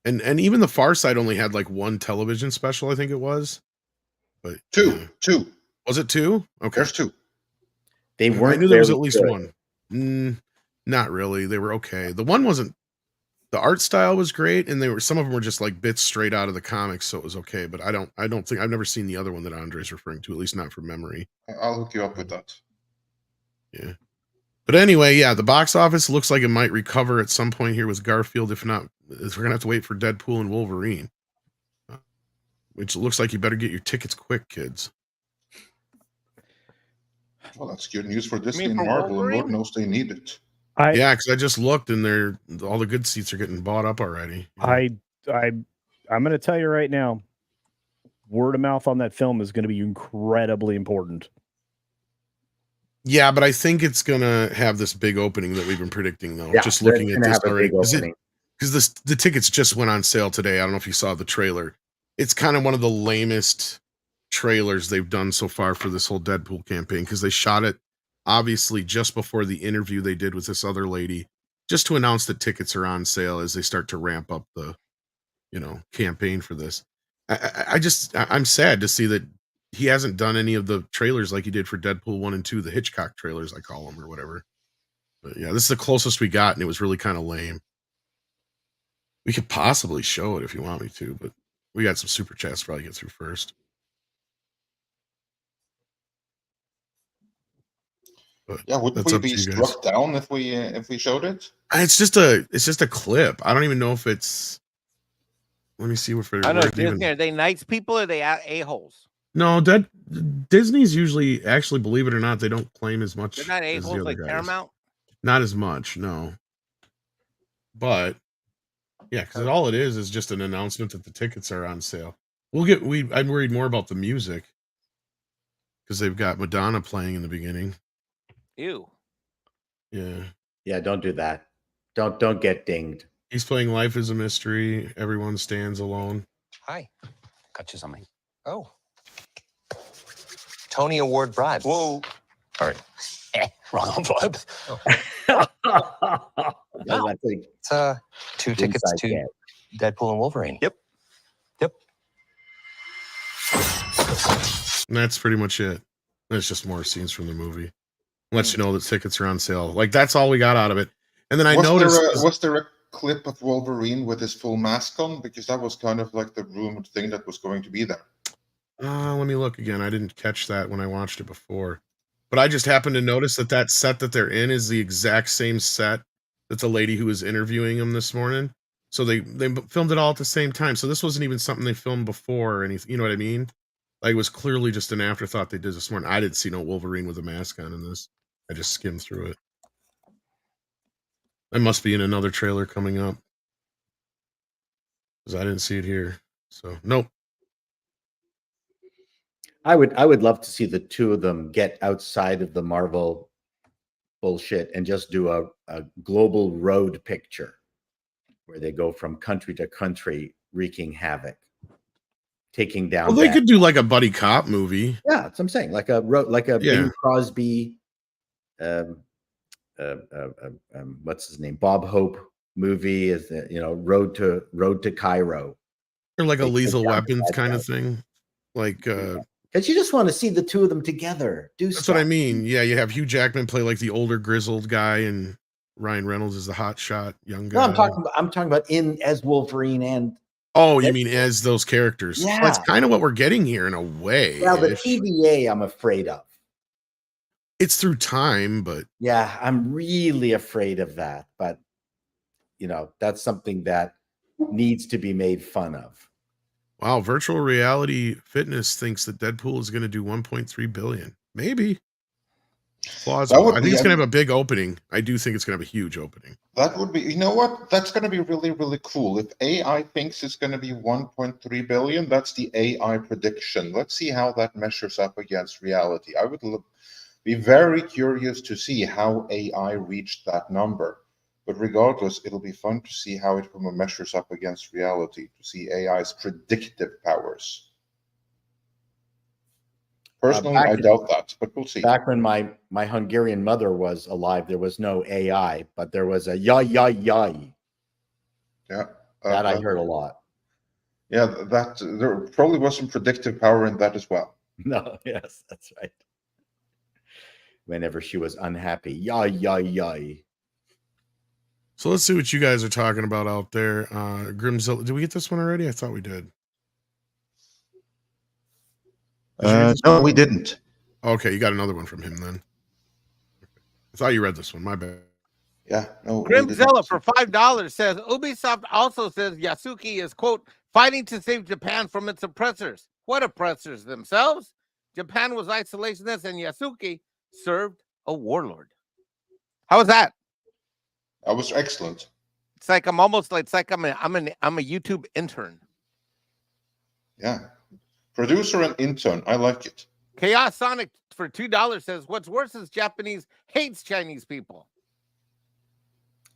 and even the Far Side only had like one television special. I think it was, but two. Was it two? Okay, there's two. They weren't. I knew there was at least one. Not really. They were okay. The one wasn't the art style was great, and some of them were just like bits straight out of the comics, so it was okay. But I don't think I've never seen the other one that Andre's referring to, at least not from memory. I'll hook you up with that. Yeah. But anyway, yeah, the box office looks like it might recover at some point here with Garfield. If not, we're gonna have to wait for Deadpool and Wolverine, which looks like you better get your tickets quick, kids. Well, that's good news for Disney and for Marvel, and Lord Wolverine? knows they need it. Yeah, because I just looked and all the good seats are getting bought up already. I'm going to tell you right now, word of mouth on that film is going to be incredibly important. Yeah, but I think it's gonna have this big opening that we've been predicting, though. Yeah, just looking at this already, because the tickets just went on sale today. I don't know if you saw the trailer. It's kind of one of the lamest trailers they've done so far for this whole Deadpool campaign, because they shot it obviously just before the interview they did with this other lady, just to announce that tickets are on sale as they start to ramp up the campaign for this. I'm sad to see that he hasn't done any of the trailers like he did for Deadpool 1 and 2, the Hitchcock trailers, I call them, or whatever. But yeah, this is the closest we got, and it was really kind of lame. We could possibly show it if you want me to, but we got some super chats to probably get through first. But yeah, wouldn't we be struck down if we showed it? It's just a clip. I don't even know if it's. Let me see what for. I know Disney. Are they nice people or are they a-holes? No, Disney's usually, actually, believe it or not, they don't claim as much. They're not a-holes like Paramount? Not as much, no. But yeah, because all it is just an announcement that the tickets are on sale. I'm worried more about the music, because they've got Madonna playing in the beginning. Ew. Yeah. Yeah, don't do that. Don't get dinged. He's playing Life is a Mystery. Everyone Stands Alone. Hi. Got you something. Oh. Tony Award bribe. Whoa. All right. Wrong envelope. Wow. It's 2 tickets to Deadpool and Wolverine. Yep. And that's pretty much it. It's just more scenes from the movie. Lets you know that tickets are on sale. Like, that's all we got out of it. And then I noticed... Was there a clip of Wolverine with his full mask on? Because that was kind of like the rumored thing that was going to be there. Let me look again. I didn't catch that when I watched it before. But I just happened to notice that set that they're in is the exact same set that the lady who was interviewing him this morning. So they filmed it all at the same time. So this wasn't even something they filmed before or anything. You know what I mean? Like, it was clearly just an afterthought they did this morning. I didn't see no Wolverine with a mask on in this. I just skimmed through it. I must be in another trailer coming up, because I didn't see it here. So nope. I would love to see the two of them get outside of the Marvel bullshit and just do a global road picture where they go from country to country wreaking havoc, taking down. Well, they could do like a buddy cop movie. Yeah, that's what I'm saying. Like a Bing Crosby, what's his name? Bob Hope movie is Road to Cairo, or like a Lethal Weapons kind of thing, like. Because you just want to see the two of them together. That's what I mean. Yeah, you have Hugh Jackman play like the older grizzled guy, and Ryan Reynolds is the hotshot young guy. No, I'm talking about in as Wolverine and. Oh, you mean as those characters? Yeah, that's kind of what we're getting here in a way. Well, the TVA, I'm afraid of. It's through time, but yeah, I'm really afraid of that. But that's something that needs to be made fun of. Wow, Virtual Reality Fitness thinks that Deadpool is going to do 1.3 billion. Maybe. Plausible. I think it's going to have a big opening. I do think it's going to have a huge opening. That would be, you know what? That's going to be really, really cool. If AI thinks it's going to be 1.3 billion, that's the AI prediction. Let's see how that measures up against reality. I would be very curious to see how AI reached that number. But regardless, it'll be fun to see how it measures up against reality, to see AI's predictive powers. Personally, I doubt that, but we'll see. Back when my Hungarian mother was alive, there was no AI, but there was a yai. Yeah. That I heard a lot. Yeah, there probably was some predictive power in that as well. No, yes, that's right. Whenever she was unhappy, yai. So let's see what you guys are talking about out there. Grimzilla, did we get this one already? I thought we did. No, we didn't. Okay, you got another one from him then. I thought you read this one. My bad. Yeah, no. Grimzilla for $5 says Ubisoft also says Yasuki is, quote, fighting to save Japan from its oppressors. What oppressors themselves? Japan was isolationist and Yasuki served a warlord. How was that? That was excellent. It's like I'm almost like it's like I'm a YouTube intern. Yeah. Producer and intern. I like it. Chaos Sonic for $2 says what's worse is Japanese hates Chinese people.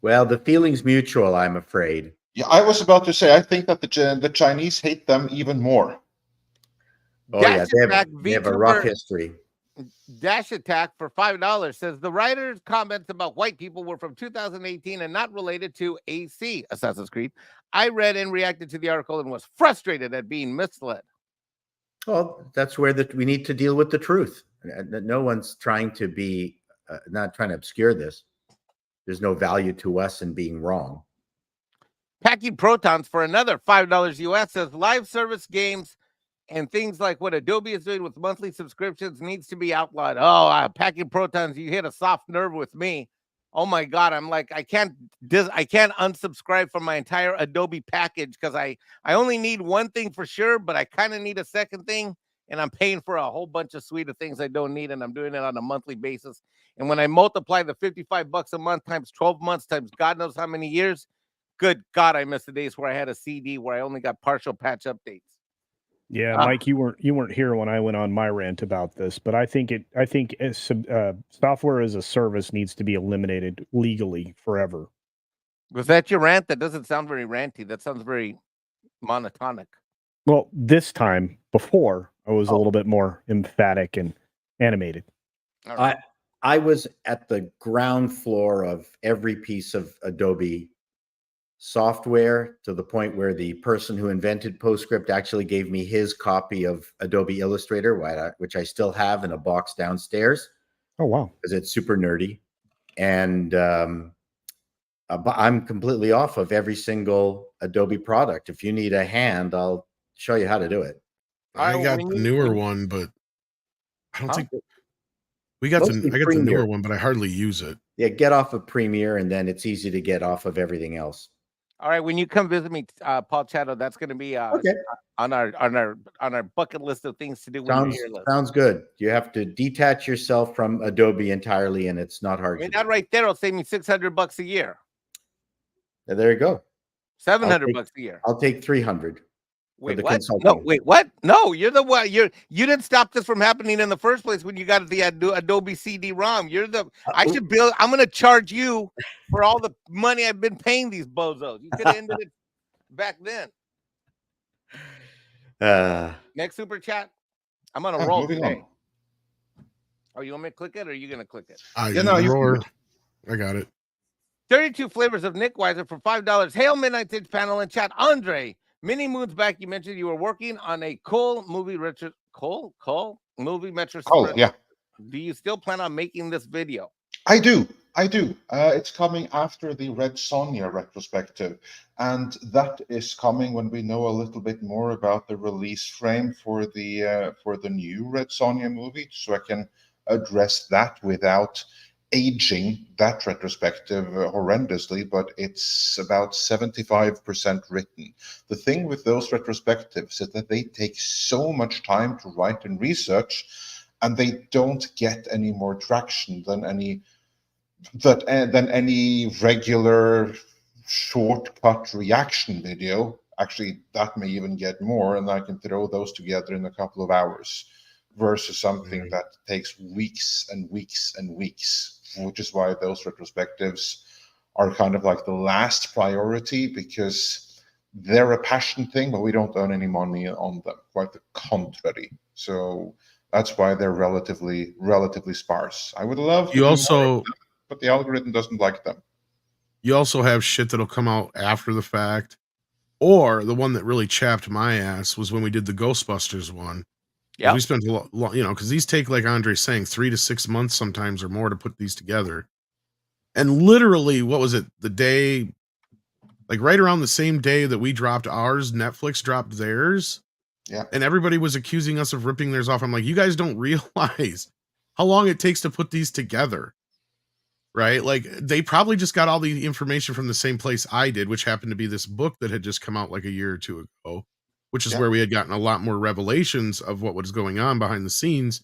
Well, the feeling's mutual, I'm afraid. Yeah, I was about to say, I think that the Chinese hate them even more. Oh, yeah, they have a rough history. Dash Attack for $5 says the writer's comments about white people were from 2018 and not related to AC, Assassin's Creed. I read and reacted to the article and was frustrated at being misled. Well, that's where we need to deal with the truth. No one's trying to be, not trying to obscure this. There's no value to us in being wrong. Packing Protons for another $5 US says live service games and things like what Adobe is doing with monthly subscriptions needs to be outlawed. Oh, Packing Protons, you hit a soft nerve with me. Oh my God, I'm like, I can't unsubscribe from my entire Adobe package because I only need one thing for sure, but I kind of need a second thing, and I'm paying for a whole bunch of suite of things I don't need, and I'm doing it on a monthly basis. And when I multiply the $55 a month times 12 months times God knows how many years, good God, I miss the days where I had a CD where I only got partial patch updates. Yeah, Mike, you weren't here when I went on my rant about this, but I think software as a service needs to be eliminated legally forever. Was that your rant? That doesn't sound very ranty. That sounds very monotonic. Well, this time before I was a little bit more emphatic and animated. Right. I was at the ground floor of every piece of Adobe software to the point where the person who invented PostScript actually gave me his copy of Adobe Illustrator, which I still have in a box downstairs. Oh, wow. Because it's super nerdy. And I'm completely off of every single Adobe product. If you need a hand, I'll show you how to do it. I got the newer one, but I don't think I got the newer one, but I hardly use it. Yeah, get off of Premiere, and then it's easy to get off of everything else. All right, when you come visit me, Paul Chato, that's going to be okay on our bucket list of things to do. Sounds good. You have to detach yourself from Adobe entirely, and it's not hard. That right there will save me $600 a year. There you go. $700 a year. I'll take 300. Wait, what? No, wait, what? No, you're the one. You didn't stop this from happening in the first place when you got the Adobe CD-ROM. You're the. I should build. I'm going to charge you for all the money I've been paying these bozos. You could have ended it back then. Next super chat. I'm on a roll today. Oh, you want me to click it, or are you going to click it? I got it. 32 flavors of Nick Weiser for $5. Hail Midnight Stage panel and chat. Andre. Many moons back, you mentioned you were working on a cool movie movie metro. Oh, yeah. Do you still plan on making this video? I do. It's coming after the Red Sonja retrospective, and that is coming when we know a little bit more about the release frame for the new Red Sonja movie, so I can address that without aging that retrospective horrendously, but it's about 75% written. The thing with those retrospectives is that they take so much time to write and research, and they don't get any more traction than any regular shortcut reaction video. Actually, that may even get more, and I can throw those together in a couple of hours, versus something that takes weeks and weeks and weeks, which is why those retrospectives are kind of like the last priority, because they're a passion thing, but we don't earn any money on them. Quite the contrary. So that's why they're relatively sparse. I would love to do more of them, but the algorithm doesn't like them. You also have shit that'll come out after the fact, or the one that really chapped my ass was when we did the Ghostbusters one. Yeah, we spent a lot, because these take, like Andre's saying, 3 to 6 months sometimes or more to put these together. And literally, what was it? The day, like right around the same day that we dropped ours, Netflix dropped theirs. Yeah. And everybody was accusing us of ripping theirs off. I'm like, you guys don't realize how long it takes to put these together. Right? Like they probably just got all the information from the same place I did, which happened to be this book that had just come out like a year or two ago, which is Yeah. where we had gotten a lot more revelations of what was going on behind the scenes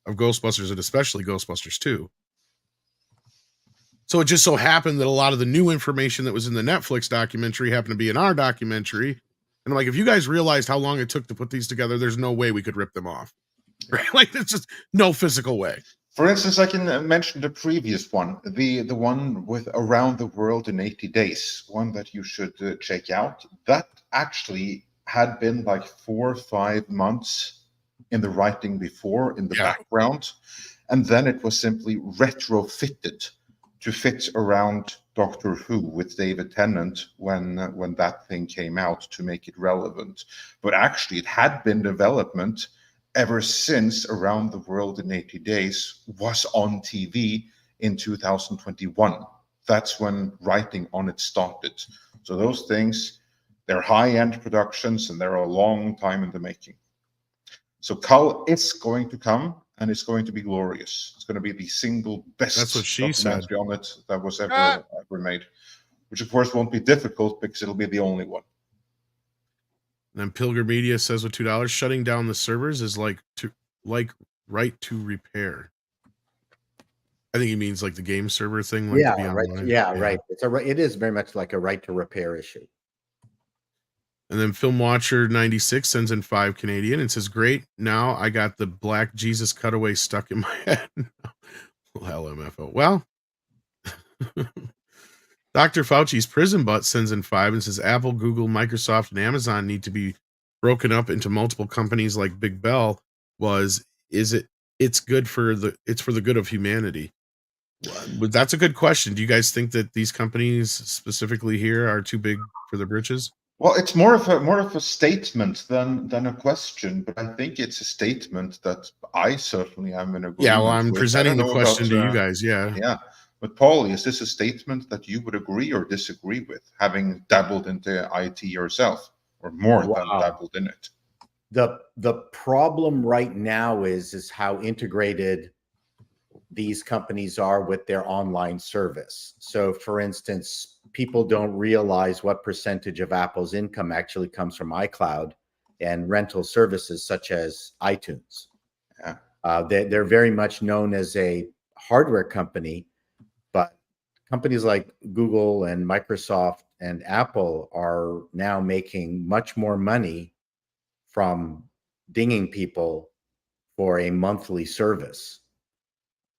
of Ghostbusters, and especially Ghostbusters 2. So it just so happened that a lot of the new information that was in the Netflix documentary happened to be in our documentary. And I'm like, if you guys realized how long it took to put these together, there's no way we could rip them off. Right? Like there's just no physical way. For instance, I can mention the previous one, the one with Around the World in 80 Days, one that you should check out. That actually had been like 4 or 5 months in the writing before, in the background, and then it was simply retrofitted to fit around Doctor Who with David Tennant when that thing came out to make it relevant. But actually, it had been development ever since Around the World in 80 Days was on TV in 2021. That's when writing on it started. So those things, they're high-end productions and they're a long time in the making. So Cull is going to come and it's going to be glorious. It's going to be the single best That's what she said on it that was ever made, which of course won't be difficult because it'll be the only one. And then Pilgrim Media says with $2, shutting down the servers is like right to repair. I think he means like the game server thing. Like Yeah, to be right. online. Yeah, right. It is very much like a right to repair issue. And then Film Watcher 96 sends in 5 Canadian and says, great. Now I got the Black Jesus cutaway stuck in my head. LMFO. Well, Dr. Fauci's prison butt sends in 5 and says Apple, Google, Microsoft, and Amazon need to be broken up into multiple companies like Big Bell was. It's for the good of humanity. But that's a good question. Do you guys think that these companies specifically here are too big for the britches? Well, it's more of a statement than a question, but I think it's a statement that I certainly am in agreement with. Yeah, well, I'm presenting the question to you guys. Yeah. But Paul, is this a statement that you would agree or disagree with, having dabbled into IT yourself, or more than dabbled in it? The problem right now is how integrated these companies are with their online service. So, for instance, people don't realize what percentage of Apple's income actually comes from iCloud and rental services such as iTunes. They're very much known as a hardware company, but companies like Google and Microsoft and Apple are now making much more money from dinging people for a monthly service.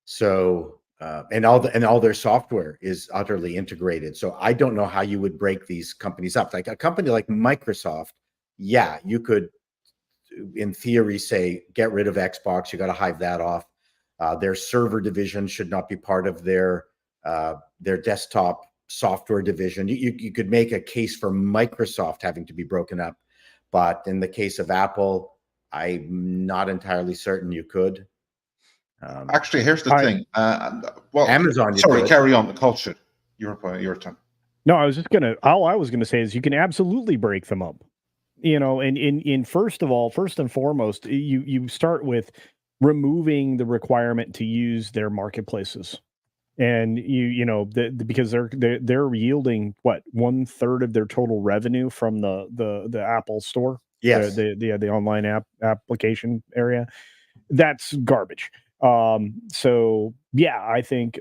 So, and all their software is utterly integrated. So I don't know how you would break these companies up. Like a company like Microsoft, yeah, you could, in theory, say, get rid of Xbox. You got to hive that off. Their server division should not be part of their desktop software division. You could make a case for Microsoft having to be broken up. But in the case of Apple, I'm not entirely certain you could. Actually, here's the thing. Well, Amazon. Sorry, carry on. The culture. Your turn. No, all I was gonna say is you can absolutely break them up. You know, and in first and foremost, you start with removing the requirement to use their marketplaces, and because they're yielding what 1/3 of their total revenue from the Apple Store. Yes, the online application area. That's garbage. So yeah, I think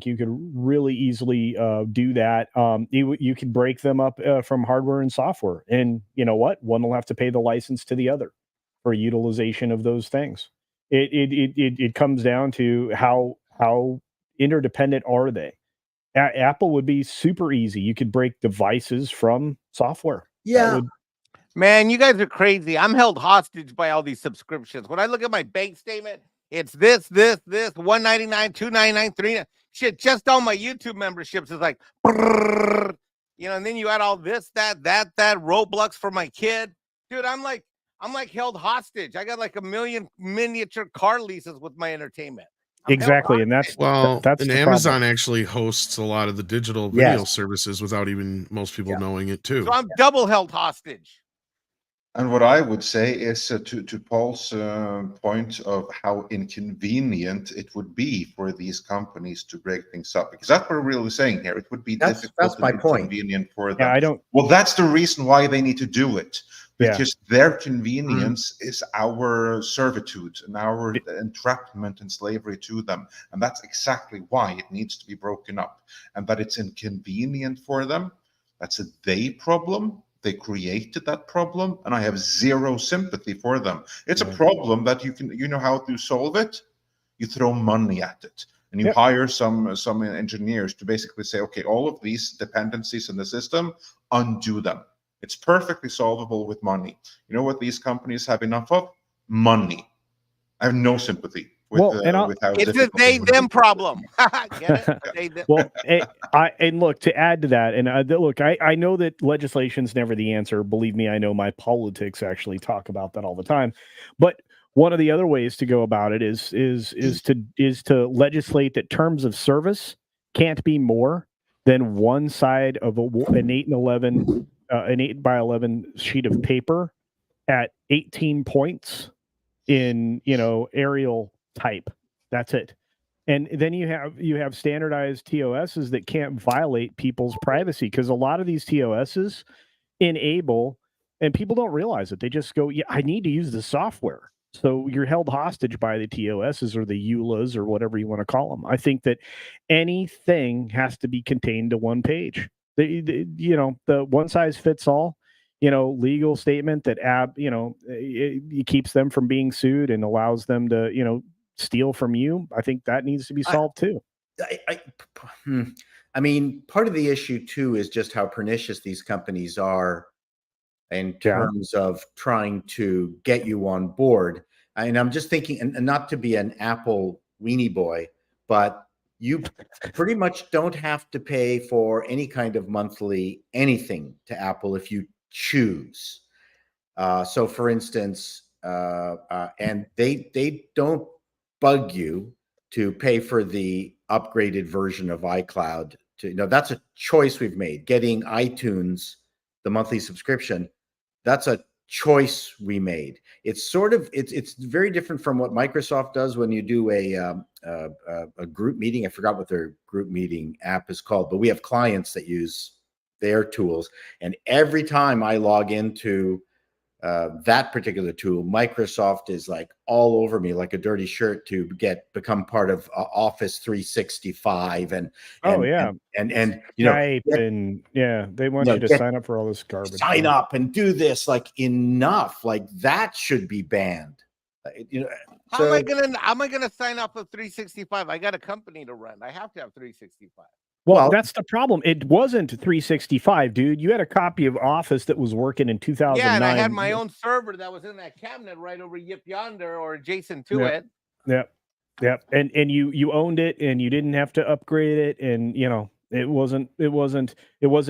you could really easily do that. You could break them up from hardware and software, and you know what? One will have to pay the license to the other for utilization of those things. It comes down to how interdependent are they. Apple would be super easy. You could break devices from software. Yeah. Man, you guys are crazy. I'm held hostage by all these subscriptions. When I look at my bank statement, it's this, $199, $299, $399. Shit, just all my YouTube memberships is like, and then you add all this, that, Roblox for my kid. Dude, I'm like held hostage. I got like 1 million miniature car leases with my entertainment. Exactly, and that's Well, that's and the Amazon problem. actually hosts a lot of the digital video Yes. services without even most people Yeah. knowing it too. So I'm double held hostage. And what I would say is to Paul's point of how inconvenient it would be for these companies to break things up, because that's what we're really saying here. It would be That's difficult my and point. inconvenient for them. Yeah, I don't. Well, that's the reason why they need to do it, Yeah. because their convenience is our servitude and our entrapment and slavery to them. And that's exactly why it needs to be broken up. And that it's inconvenient for them, that's a they problem. They created that problem, and I have zero sympathy for them. It's a problem that you know how to solve it. You throw money at it, and you hire some engineers to basically say, okay, all of these dependencies in the system, undo them. It's perfectly solvable with money. You know what these companies have enough of? Money. I have no sympathy with, with how it's a difficult they it would be. them problem. Get it? They, them. Well, and look, to add to that, and look, I know that legislation's never the answer. Believe me, I know my politics actually talk about that all the time. But one of the other ways to go about it is to legislate that terms of service can't be more than one side of an 8 by 11 sheet of paper at 18 points in aerial type. That's it. And then you have standardized TOSs that can't violate people's privacy, because a lot of these TOSs enable, and people don't realize it. They just go, yeah, I need to use the software. So you're held hostage by the TOSs or the EULAs or whatever you want to call them. I think that anything has to be contained to one page. The one size fits all, legal statement that it keeps them from being sued and allows them to, steal from you. I think that needs to be solved too. I mean, part of the issue too is just how pernicious these companies are in terms of trying to get you on board. And I'm just thinking, and not to be an Apple weenie boy, but you pretty much don't have to pay for any kind of monthly anything to Apple if you choose. So for instance, and they don't bug you to pay for the upgraded version of iCloud. That's a choice we've made. Getting iTunes, the monthly subscription, that's a choice we made. It's sort of it's very different from what Microsoft does when you do a group meeting. I forgot what their group meeting app is called, but we have clients that use their tools, and every time I log into that particular tool, Microsoft is like all over me like a dirty shirt to become part of Office 365 and they want you to sign up for all this garbage. Sign up and do this, like enough, like that should be banned. How am I gonna sign up for 365? I got a company to run. I have to have 365. Well, that's the problem. It wasn't 365, dude. You had a copy of Office that was working in 2009. Yeah, and I had my own server that was in that cabinet right over Yip Yonder or adjacent to it. Yep. And you owned it, and you didn't have to upgrade it, and it wasn't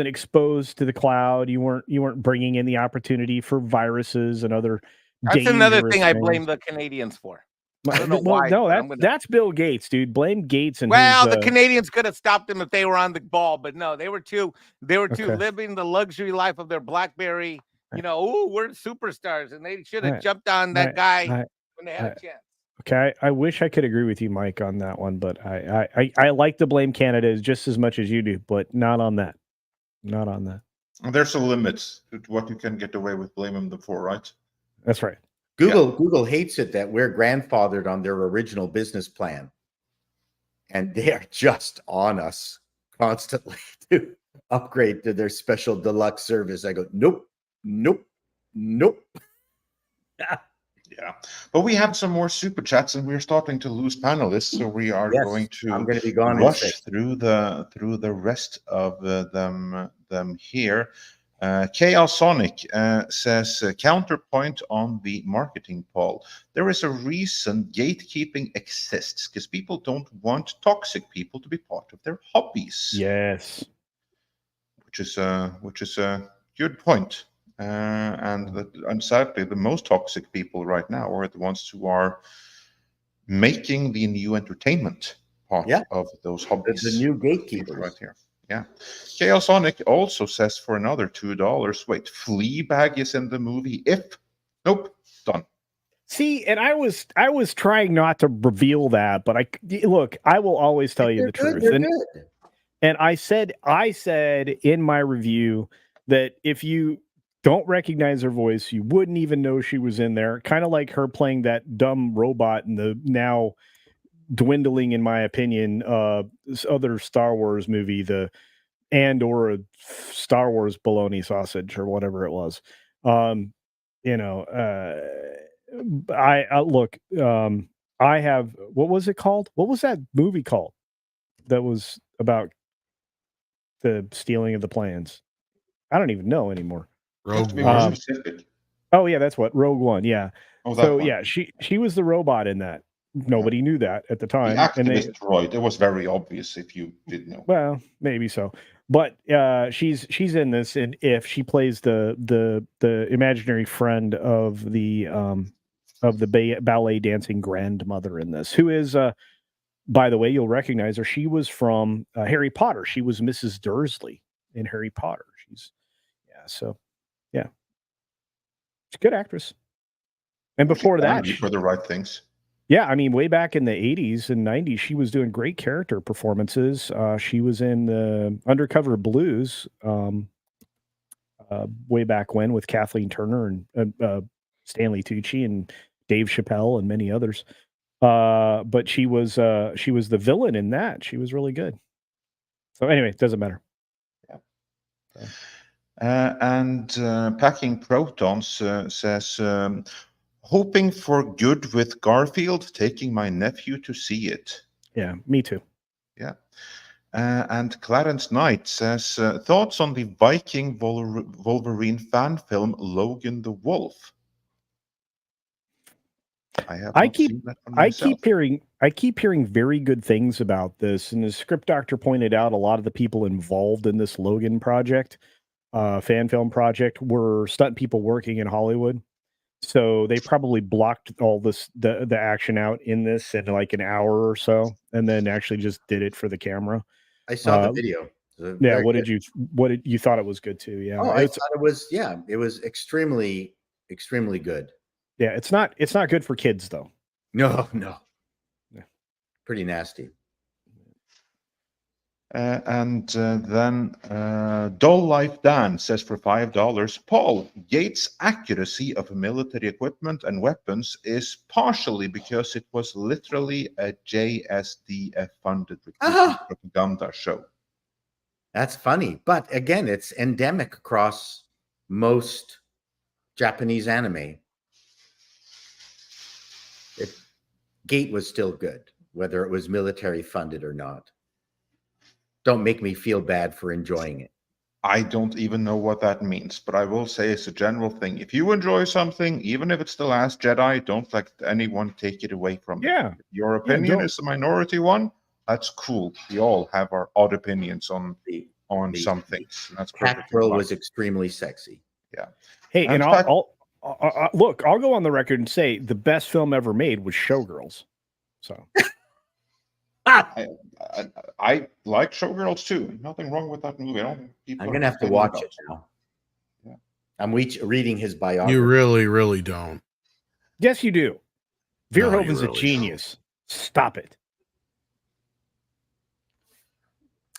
exposed to the cloud. You weren't bringing in the opportunity for viruses and other. That's another thing I things. blame the Canadians for. I don't know why. No, that's Bill Gates, dude. Blame Gates and the Canadians could have stopped them if they were on the ball, but no, they were too living the luxury life of their BlackBerry. We're superstars, and they should have jumped on that guy when they had a chance. Okay, I wish I could agree with you, Mike, on that one, but I like to blame Canada just as much as you do, but not on that. Not on that. There's a limit to what you can get away with blaming them for, right? That's right. Google hates it that we're grandfathered on their original business plan, and they are just on us constantly to upgrade to their special deluxe service. I go, nope. Yeah, but we have some more super chats, and we're starting to lose panelists, so we are going to be gone rush through the rest of them here. Chaos Sonic says, counterpoint on the marketing, Paul. There is a reason gatekeeping exists, because people don't want toxic people to be part of their hobbies. Yes, which is a good point. And sadly, the most toxic people right now are the ones who are making the new entertainment part Yeah. of those hobbies. The new gatekeepers. Right here. Yeah. Chaosonic also says for another $2. Wait, Fleabag is in the movie. Nope, done. See, and I was trying not to reveal that, but I will always tell you the truth. And I said in my review that if you don't recognize her voice, you wouldn't even know she was in there. Kind of like her playing that dumb robot in the now dwindling, in my opinion, this other Star Wars movie, or a Star Wars bologna sausage or whatever it was. I have, what was it called? What was that movie called that was about the stealing of the plans? I don't even know anymore. Rogue Be more One. specific. Oh yeah, that's what, Rogue One. Yeah. Oh, that So one. yeah, she was the robot in that. Nobody knew that at the time. The activist droid. It was very obvious if you did know. Well, maybe so. But she's in this, and if she plays the imaginary friend of the ballet dancing grandmother in this, who is by the way, you'll recognize her. She was from Harry Potter. She was Mrs. Dursley in Harry Potter. She's she's a good actress. And before that, for the right things. Yeah, I mean, way back in the 80s and 90s, she was doing great character performances. She was in the Undercover Blues way back when with Kathleen Turner and Stanley Tucci and Dave Chappelle and many others. But she was the villain in that. She was really good. So anyway, it doesn't matter. Yeah. And Packing Protons says, hoping for good with Garfield, taking my nephew to see it. Yeah, me too. Yeah. And Clarence Knight says, thoughts on the Viking Wolverine fan film Logan the Wolf? I keep hearing very good things about this, and the script doctor pointed out a lot of the people involved in this Logan project, fan film project, were stunt people working in Hollywood. So they probably blocked all the action out in this in like an hour or so, and then actually just did it for the camera. I saw the video. Yeah, what did you thought it was good too? Yeah. Oh, I thought it was extremely, extremely good. Yeah, it's not good for kids though. No. Yeah. Pretty nasty. And then Dull Life Dan says for $5, Paul, Gates' accuracy of military equipment and weapons is partially because it was literally a JSDF-funded propaganda show. That's funny. But again, it's endemic across most Japanese anime. Gate was still good, whether it was military funded or not. Don't make me feel bad for enjoying it. I don't even know what that means, but I will say it's a general thing. If you enjoy something, even if it's The Last Jedi, don't let anyone take it away from you. Yeah. Your opinion is the minority one. That's cool. We all have our odd opinions on some things. That's Cat Girl was extremely sexy. Yeah. Hey, and I'll look, I'll go on the record and say the best film ever made was Showgirls. So I like Showgirls too. Nothing wrong with that movie. I'm gonna have to watch it now. Yeah. I'm reading his biography. You really, really don't. Yes, you do. Verhoeven's really a genius. Don't. Stop it.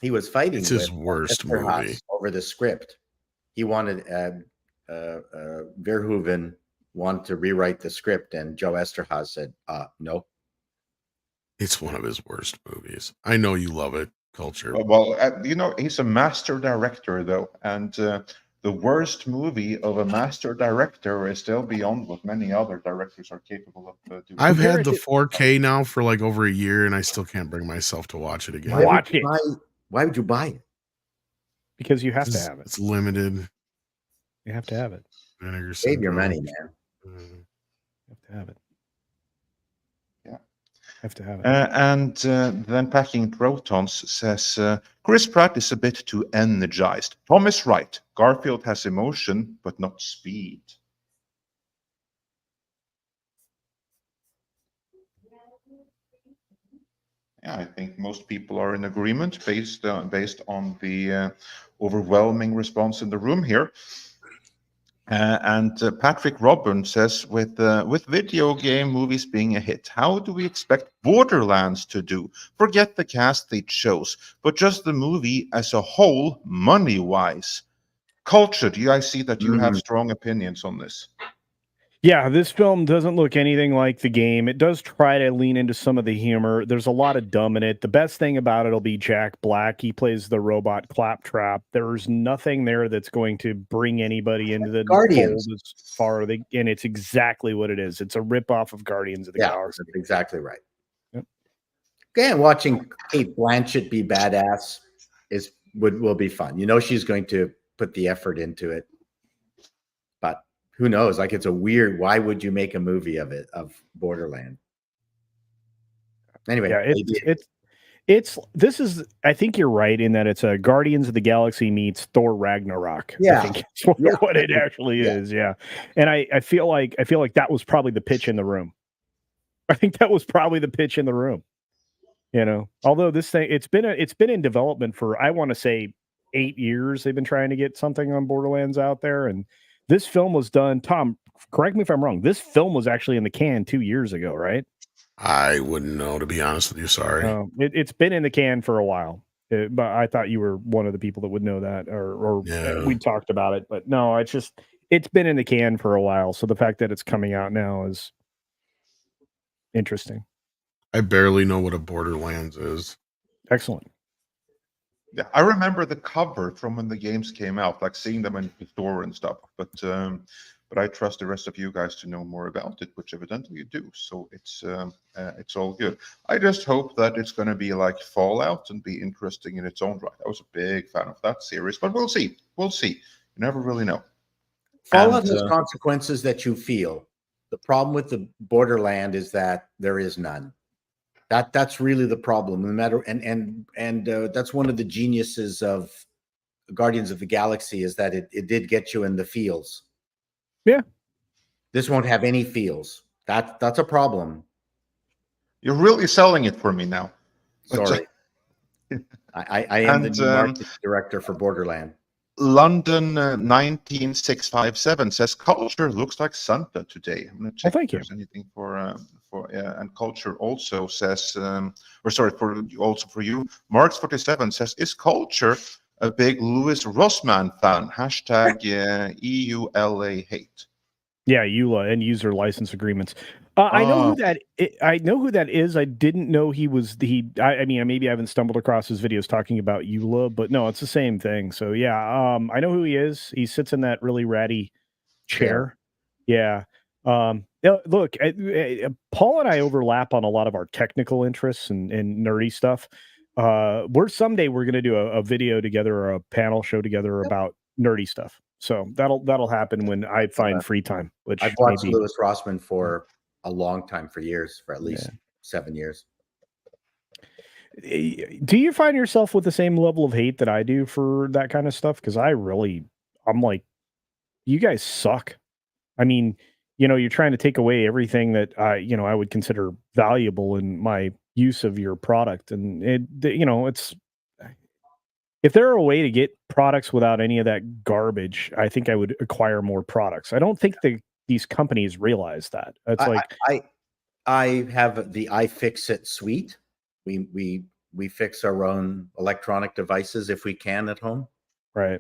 He was fighting. It's his worst movie over the script. He wanted Verhoeven wanted to rewrite the script, and Joe Esterhazy said, "No." It's one of his worst movies. I know you love it, Culture. Well, he's a master director, though, and the worst movie of a master director is still beyond what many other directors are capable of doing. I've had the 4K now for like over a year, and I still can't bring myself to watch it again. Why would you buy it? Because you have to have it. It's limited. You have to have it. Save your money, man. You have to have it. Yeah. Have to have it. And then Packing Protons says, Chris Pratt is a bit too energized. Tom is right. Garfield has emotion, but not speed. Yeah, I think most people are in agreement based on the overwhelming response in the room here. And Patrick Robin says, with video game movies being a hit, how do we expect Borderlands to do? Forget the cast it shows, but just the movie as a whole, money-wise. Culture, do you guys see that you have strong opinions on this? Yeah, this film doesn't look anything like the game. It does try to lean into some of the humor. There's a lot of dumb in it. The best thing about it will be Jack Black. He plays the robot Claptrap. There's nothing there that's going to bring anybody into the Guardians. fold as far as and it's exactly what it is. It's a ripoff of Guardians of the Galaxy. That's exactly right. Yep. And watching Kate Blanchett be badass will be fun. You know she's going to put the effort into it. But who knows? Like, it's a weird, why would you make a movie of Borderland? Anyway, yeah, this is, I think you're right in that it's a Guardians of the Galaxy meets Thor Ragnarok. Yeah. I think it's what it actually is. Yeah. And I feel like that was probably the pitch in the room. I think that was probably the pitch in the room. You know, although this thing, it's been in development for, I want to say 8 years. They've been trying to get something on Borderlands out there. And this film was done, Tom, correct me if I'm wrong. This film was actually in the can 2 years ago, right? I wouldn't know, to be honest with you. Sorry. It's been in the can for a while, but I thought you were one of the people that would know that, or we talked about it. But no, it's been in the can for a while. So the fact that it's coming out now is interesting. I barely know what a Borderlands is. Excellent. Yeah, I remember the cover from when the games came out, like seeing them in the store and stuff. But I trust the rest of you guys to know more about it, which evidently you do. So it's all good. I just hope that it's going to be like Fallout and be interesting in its own right. I was a big fan of that series, but we'll see. We'll see. You never really know. Fallout has consequences that you feel. The problem with the Borderland is that there is none. That's really the problem. No matter, and that's one of the geniuses of Guardians of the Galaxy, is that it did get you in the feels. Yeah. This won't have any feels. That's a problem. You're really selling it for me now. Sorry. I am the new marketing director for Borderland. London 19657 says culture looks like Santa today. I'm going to check if there's anything for and culture also says also for you. Marks 47 says, is culture a big Louis Rossmann fan? Hashtag EULA hate. Yeah, EULA, end user license agreements. I know who that. I know who that is. I didn't know he was the. I mean, maybe I haven't stumbled across his videos talking about EULA, but no, it's the same thing. So yeah, I know who he is. He sits in that really ratty chair. Yeah. Look, Paul and I overlap on a lot of our technical interests and nerdy stuff. Someday we're going to do a video together or a panel show together about nerdy stuff. So that'll happen when I find free time. Which I've watched Louis Rossmann for a long time, for years, for at least 7 years. Do you find yourself with the same level of hate that I do for that kind of stuff? Because I'm like, you guys suck. I mean, you're trying to take away everything that I would consider valuable in my use of your product, and it's. If there were a way to get products without any of that garbage, I think I would acquire more products. I don't think these companies realize that. It's I have the iFixit suite. We fix our own electronic devices if we can at home. Right.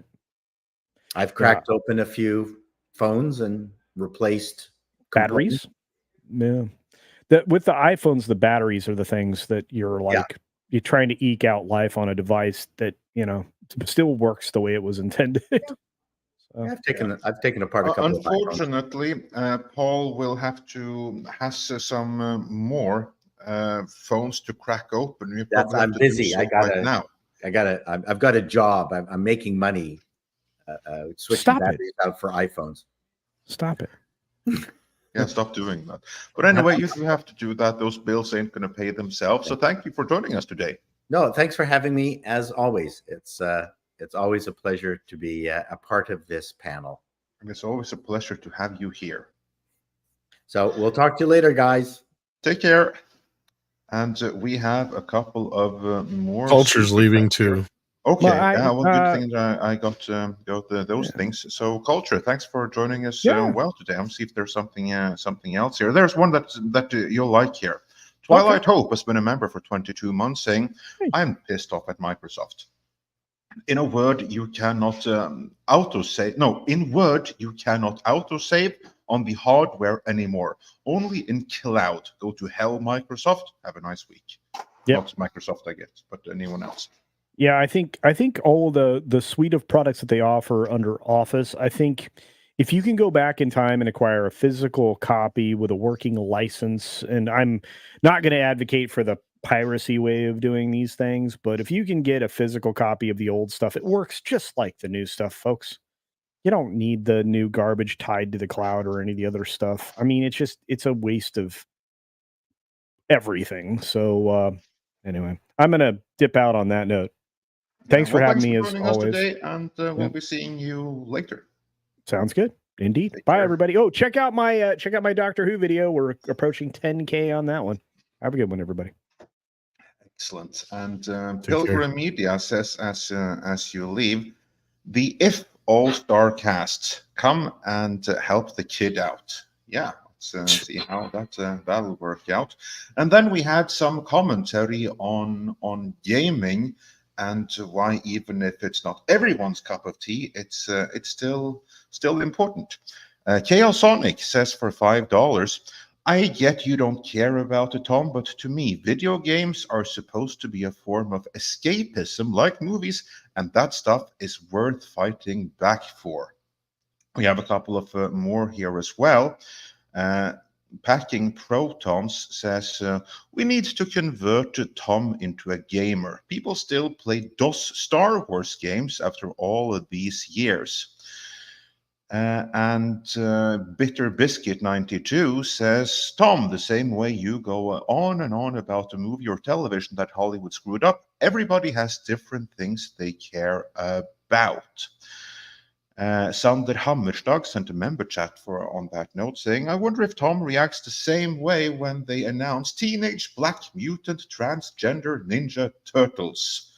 I've cracked open a few phones and replaced batteries. Yeah. With the iPhones, the batteries are the things that you're you're trying to eke out life on a device that still works the way it was intended. So, I've taken apart a couple. Unfortunately, Paul will has some more phones to crack open. I'm busy. I've got a job. I'm making money. Switching batteries out for iPhones. Stop it. Yeah, stop doing that. But anyway, you have to do that. Those bills ain't going to pay themselves. So thank you for joining us today. No, thanks for having me. As always, it's always a pleasure to be a part of this panel. And it's always a pleasure to have you here. So we'll talk to you later, guys. Take care. And we have a couple of more. Culture's super leaving chats here. too. Okay, Well, well, good thing that I got those things. So, Culture, thanks for joining us well today. I'm see if there's something else here. There's one that you'll like here. Twilight Hope has been a member for 22 months, saying, "I'm pissed off at Microsoft. In a word, you cannot autosave. No, in Word, you cannot autosave on the hardware anymore. Only in cloud. Go to hell, Microsoft. Have a nice week." Not Microsoft, I guess, but anyone else. Yeah, I think all the suite of products that they offer under Office, I think if you can go back in time and acquire a physical copy with a working license, and I'm not going to advocate for the piracy way of doing these things, but if you can get a physical copy of the old stuff, it works just like the new stuff, folks. You don't need the new garbage tied to the cloud or any of the other stuff. I mean, it's a waste of everything. So anyway, I'm going to dip out on that note. Thanks for having me as joining us always. today, and we'll be seeing you later. Sounds good. Indeed. Bye, everybody. Oh, check out my Doctor Who video. We're approaching 10K on that one. Have a good one, everybody. Excellent. And Pilgrim Media says, as you leave, the If All-Star cast, come and help the kid out. Yeah, let's see how that'll work out. And then we had some commentary on gaming and why, even if it's not everyone's cup of tea, it's still important. Chaos Sonic says for $5, "I get you don't care about it, Tom, but to me, video games are supposed to be a form of escapism like movies, and that stuff is worth fighting back for." We have a couple of more here as well. Packing Protons says, "We need to convert Tom into a gamer. People still play DOS Star Wars games after all of these years." And Bitter Biscuit 92 says, "Tom, the same way you go on and on about a movie or television that Hollywood screwed up, everybody has different things they care about." Sander Hammerstag sent a member chat on that note, saying, "I wonder if Tom reacts the same way when they announce Teenage Black Mutant Transgender Ninja Turtles."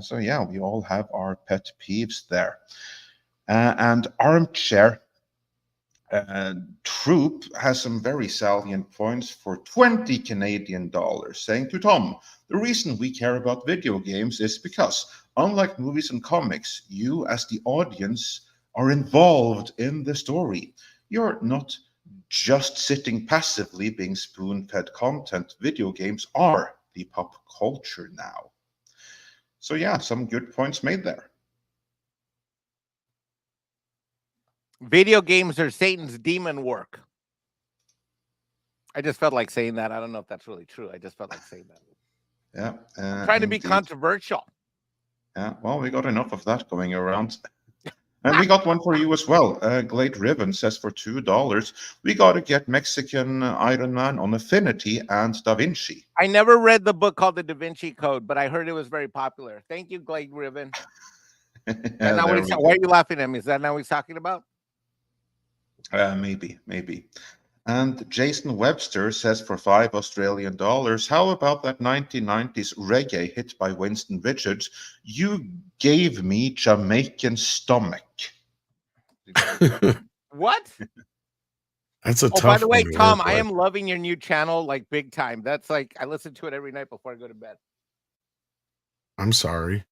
So yeah, we all have our pet peeves there. And Armchair Troop has some very salient points for 20 Canadian dollars, saying, "To Tom, the reason we care about video games is because, unlike movies and comics, you as the audience are involved in the story. You're not just sitting passively being spoon-fed content. Video games are the pop culture now." So yeah, some good points made there. Video games are Satan's demon work. I just felt like saying that. I don't know if that's really true. I just felt like saying that. Yeah. I'm trying to be controversial. Yeah, well, we got enough of that going around. And we got one for you as well. Glade Ribbon says for $2, "We got to get Mexican Iron Man on Affinity and Da Vinci." I never read the book called The Da Vinci Code, but I heard it was very popular. Thank you, Glade Ribbon. Why are you laughing at me? Is that not what he's talking about? Maybe. And Jason Webster says for $5 Australian, "How about that 1990s reggae hit by Winston Richards? You gave me Jamaican stomach." What? That's a tough By the way, one to Tom, work I with. am loving your new channel like big time. That's like I listen to it every night before I go to bed. I'm sorry.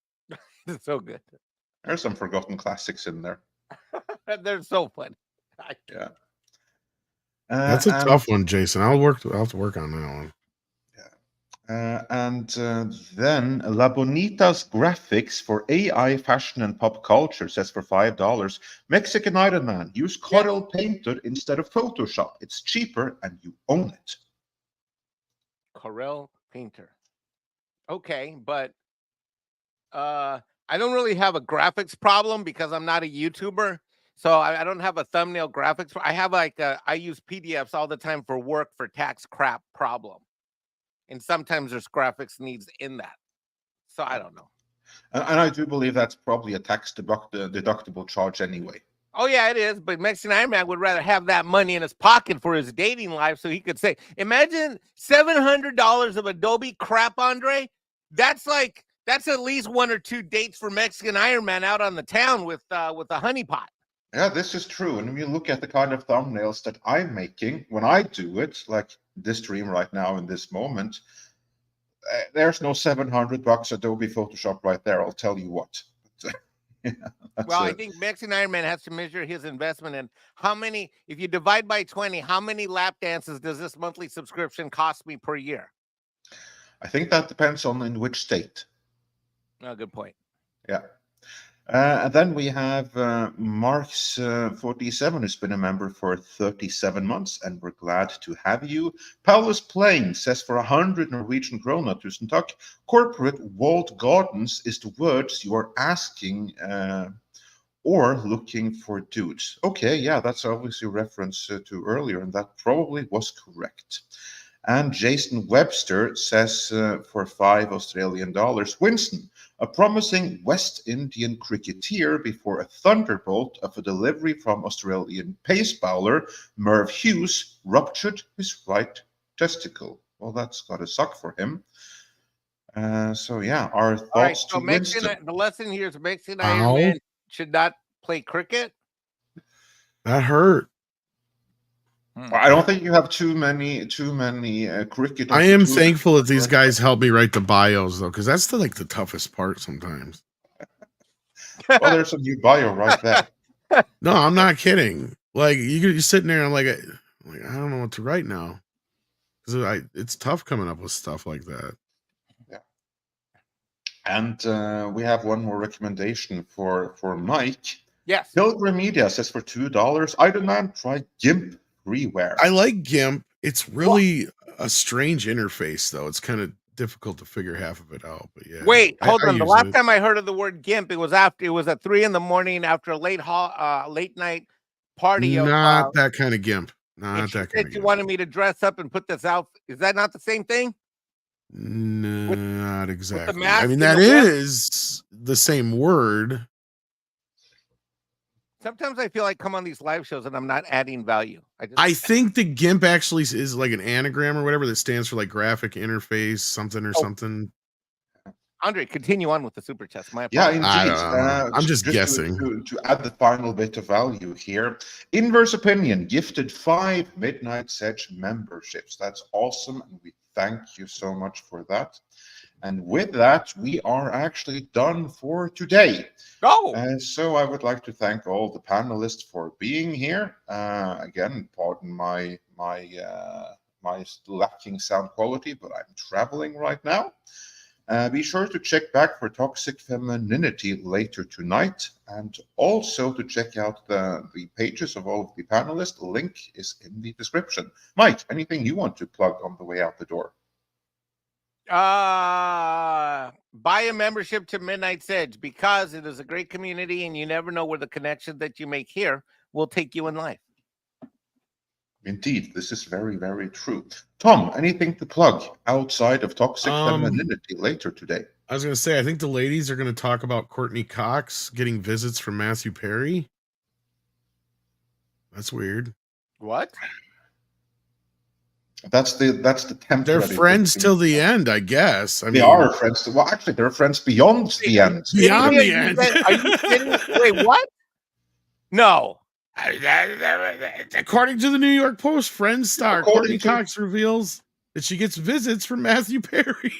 It's so good. There's some forgotten classics in there. They're so fun. Yeah. That's a tough one, Jason. I'll have to work on that one. And then La Bonita's Graphics for AI, fashion, and pop culture says for $5, "Mexican Iron Man, use Corel Painter instead of Photoshop. It's cheaper and you own it." Corel Painter. Okay, but I don't really have a graphics problem because I'm not a YouTuber. So I don't have a thumbnail graphics. I have I use PDFs all the time for work for tax crap problem. And sometimes there's graphics needs in that. So I don't know. And I do believe that's probably a tax deductible charge anyway. Oh yeah, it is. But Mexican Iron Man would rather have that money in his pocket for his dating life, so he could say, "Imagine $700 of Adobe crap, Andre. That's at least 1 or 2 dates for Mexican Iron Man out on the town with a honeypot." Yeah, this is true. And when you look at the kind of thumbnails that I'm making when I do it, like this stream right now in this moment, there's no $700 Adobe Photoshop right there. I'll tell you what. Yeah, well, I think Mexican Iron Man has to measure his investment in how many. If you divide by 20, how many lap dances does this monthly subscription cost me per year? I think that depends on in which state. Oh, good point. Yeah. And then we have Marks 47, who's been a member for 37 months, and we're glad to have you. Paulus Plain says for 100 Norwegian krona, tusen takk. Corporate walled gardens is the words you are asking or looking for dudes. Okay, yeah, that's obviously a reference to earlier, and that probably was correct. And Jason Webster says for $5 Australian, Winston, a promising West Indian cricketer before a thunderbolt of a delivery from Australian pace bowler Merv Hughes ruptured his right testicle. Well, that's got to suck for him. So yeah, our thoughts to Winston. The lesson here is Mexican Iron Man should not play cricket. That hurt. I don't think you have too many cricket. I am thankful that these guys help me write the bios though, because that's the toughest part sometimes. Well, there's a new bio right there. No, I'm not kidding. Like you're sitting there, I'm like, I don't know what to write now, because it's tough coming up with stuff like that. Yeah. And we have one more recommendation for Mike. Yes. Pilgrim Media says for $2, I demand try GIMP freeware. I like GIMP. It's really a strange interface, though. It's kind of difficult to figure half of it out. But yeah. Wait, hold on. The last time I heard of the word GIMP, it was at 3 a.m. after a late night party. Not that kind of GIMP. Not that kind of GIMP. You wanted me to dress up and put this out. Is that not the same thing? No, not exactly. I mean, that is the same word. Sometimes I feel like come on these live shows and I'm not adding value. I think the GIMP actually is like an anagram or whatever that stands for like graphic interface, something. Andre, continue on with the super chats. Yeah, indeed. I'm just guessing. To add the final bit of value here, Inverse Opinion gifted 5 Midnight Sedge memberships. That's awesome, and we thank you so much for that. And with that, we are actually done for today. So I would like to thank all the panelists for being here. Again, pardon my lacking sound quality, but I'm traveling right now. Be sure to check back for Toxic Femininity later tonight, and also to check out the pages of all of the panelists. The link is in the description. Mike, anything you want to plug on the way out the door? Buy a membership to Midnight Sedge, because it is a great community and you never know where the connection that you make here will take you in life. Indeed, this is very, very true. Tom, anything to plug outside of Toxic Femininity later today? I was going to say, I think the ladies are going to talk about Courtney Cox getting visits from Matthew Perry. That's weird. What? That's the temporary. They're friends till the end, I guess. They are friends. Well, actually, they're friends beyond the end. Beyond the end. Are you kidding? Wait, what? No. According to the New York Post, Friends star Courtney Cox reveals that she gets visits from Matthew Perry.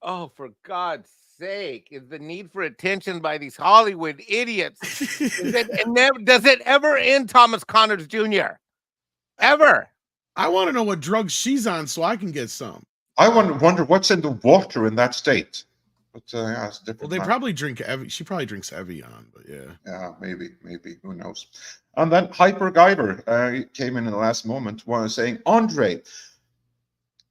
Oh, for God's sake! Is the need for attention by these Hollywood idiots? Does it ever end, Thomas Connors Jr.? Ever? I want to know what drugs she's on so I can get some. I wonder what's in the water in that state. But yeah, it's different. Well, they probably drink she probably drinks Evian, but yeah. Yeah, maybe. Who knows? And then Hyper Guyver came in the last moment, saying, Andre,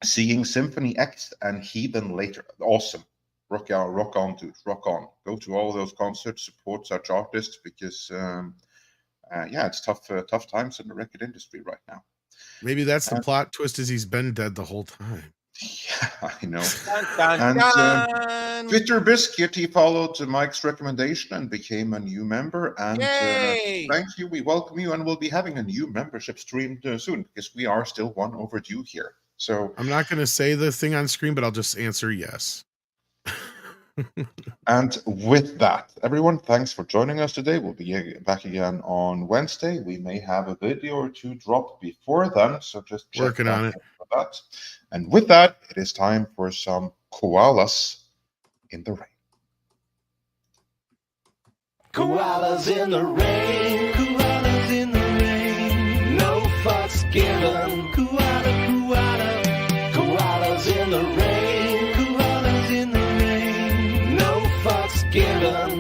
seeing Symphony X and Heathen later. Awesome. Rock on, dude. Rock on. Go to all those concerts, support such artists, because yeah, it's tough times in the record industry right now. Maybe that's the plot twist, is he's been dead the whole time. Yeah, I know. Dun, dun, And, dun. Twitter Biscuit, he followed Mike's recommendation and became a new member. And Yay! thank you. We welcome you, and we'll be having a new membership stream soon because we are still one overdue here. So I'm not going to say the thing on screen, but I'll just answer yes. And with that, everyone, thanks for joining us today. We'll be back again on Wednesday. We may have a video or two dropped before then, so just check Working on back it. for that. And with that, it is time for some koalas in the rain. Koalas in the rain, koalas in the rain, no fucks given. Koala, koala, koalas in the rain, koalas in the rain, no fucks given.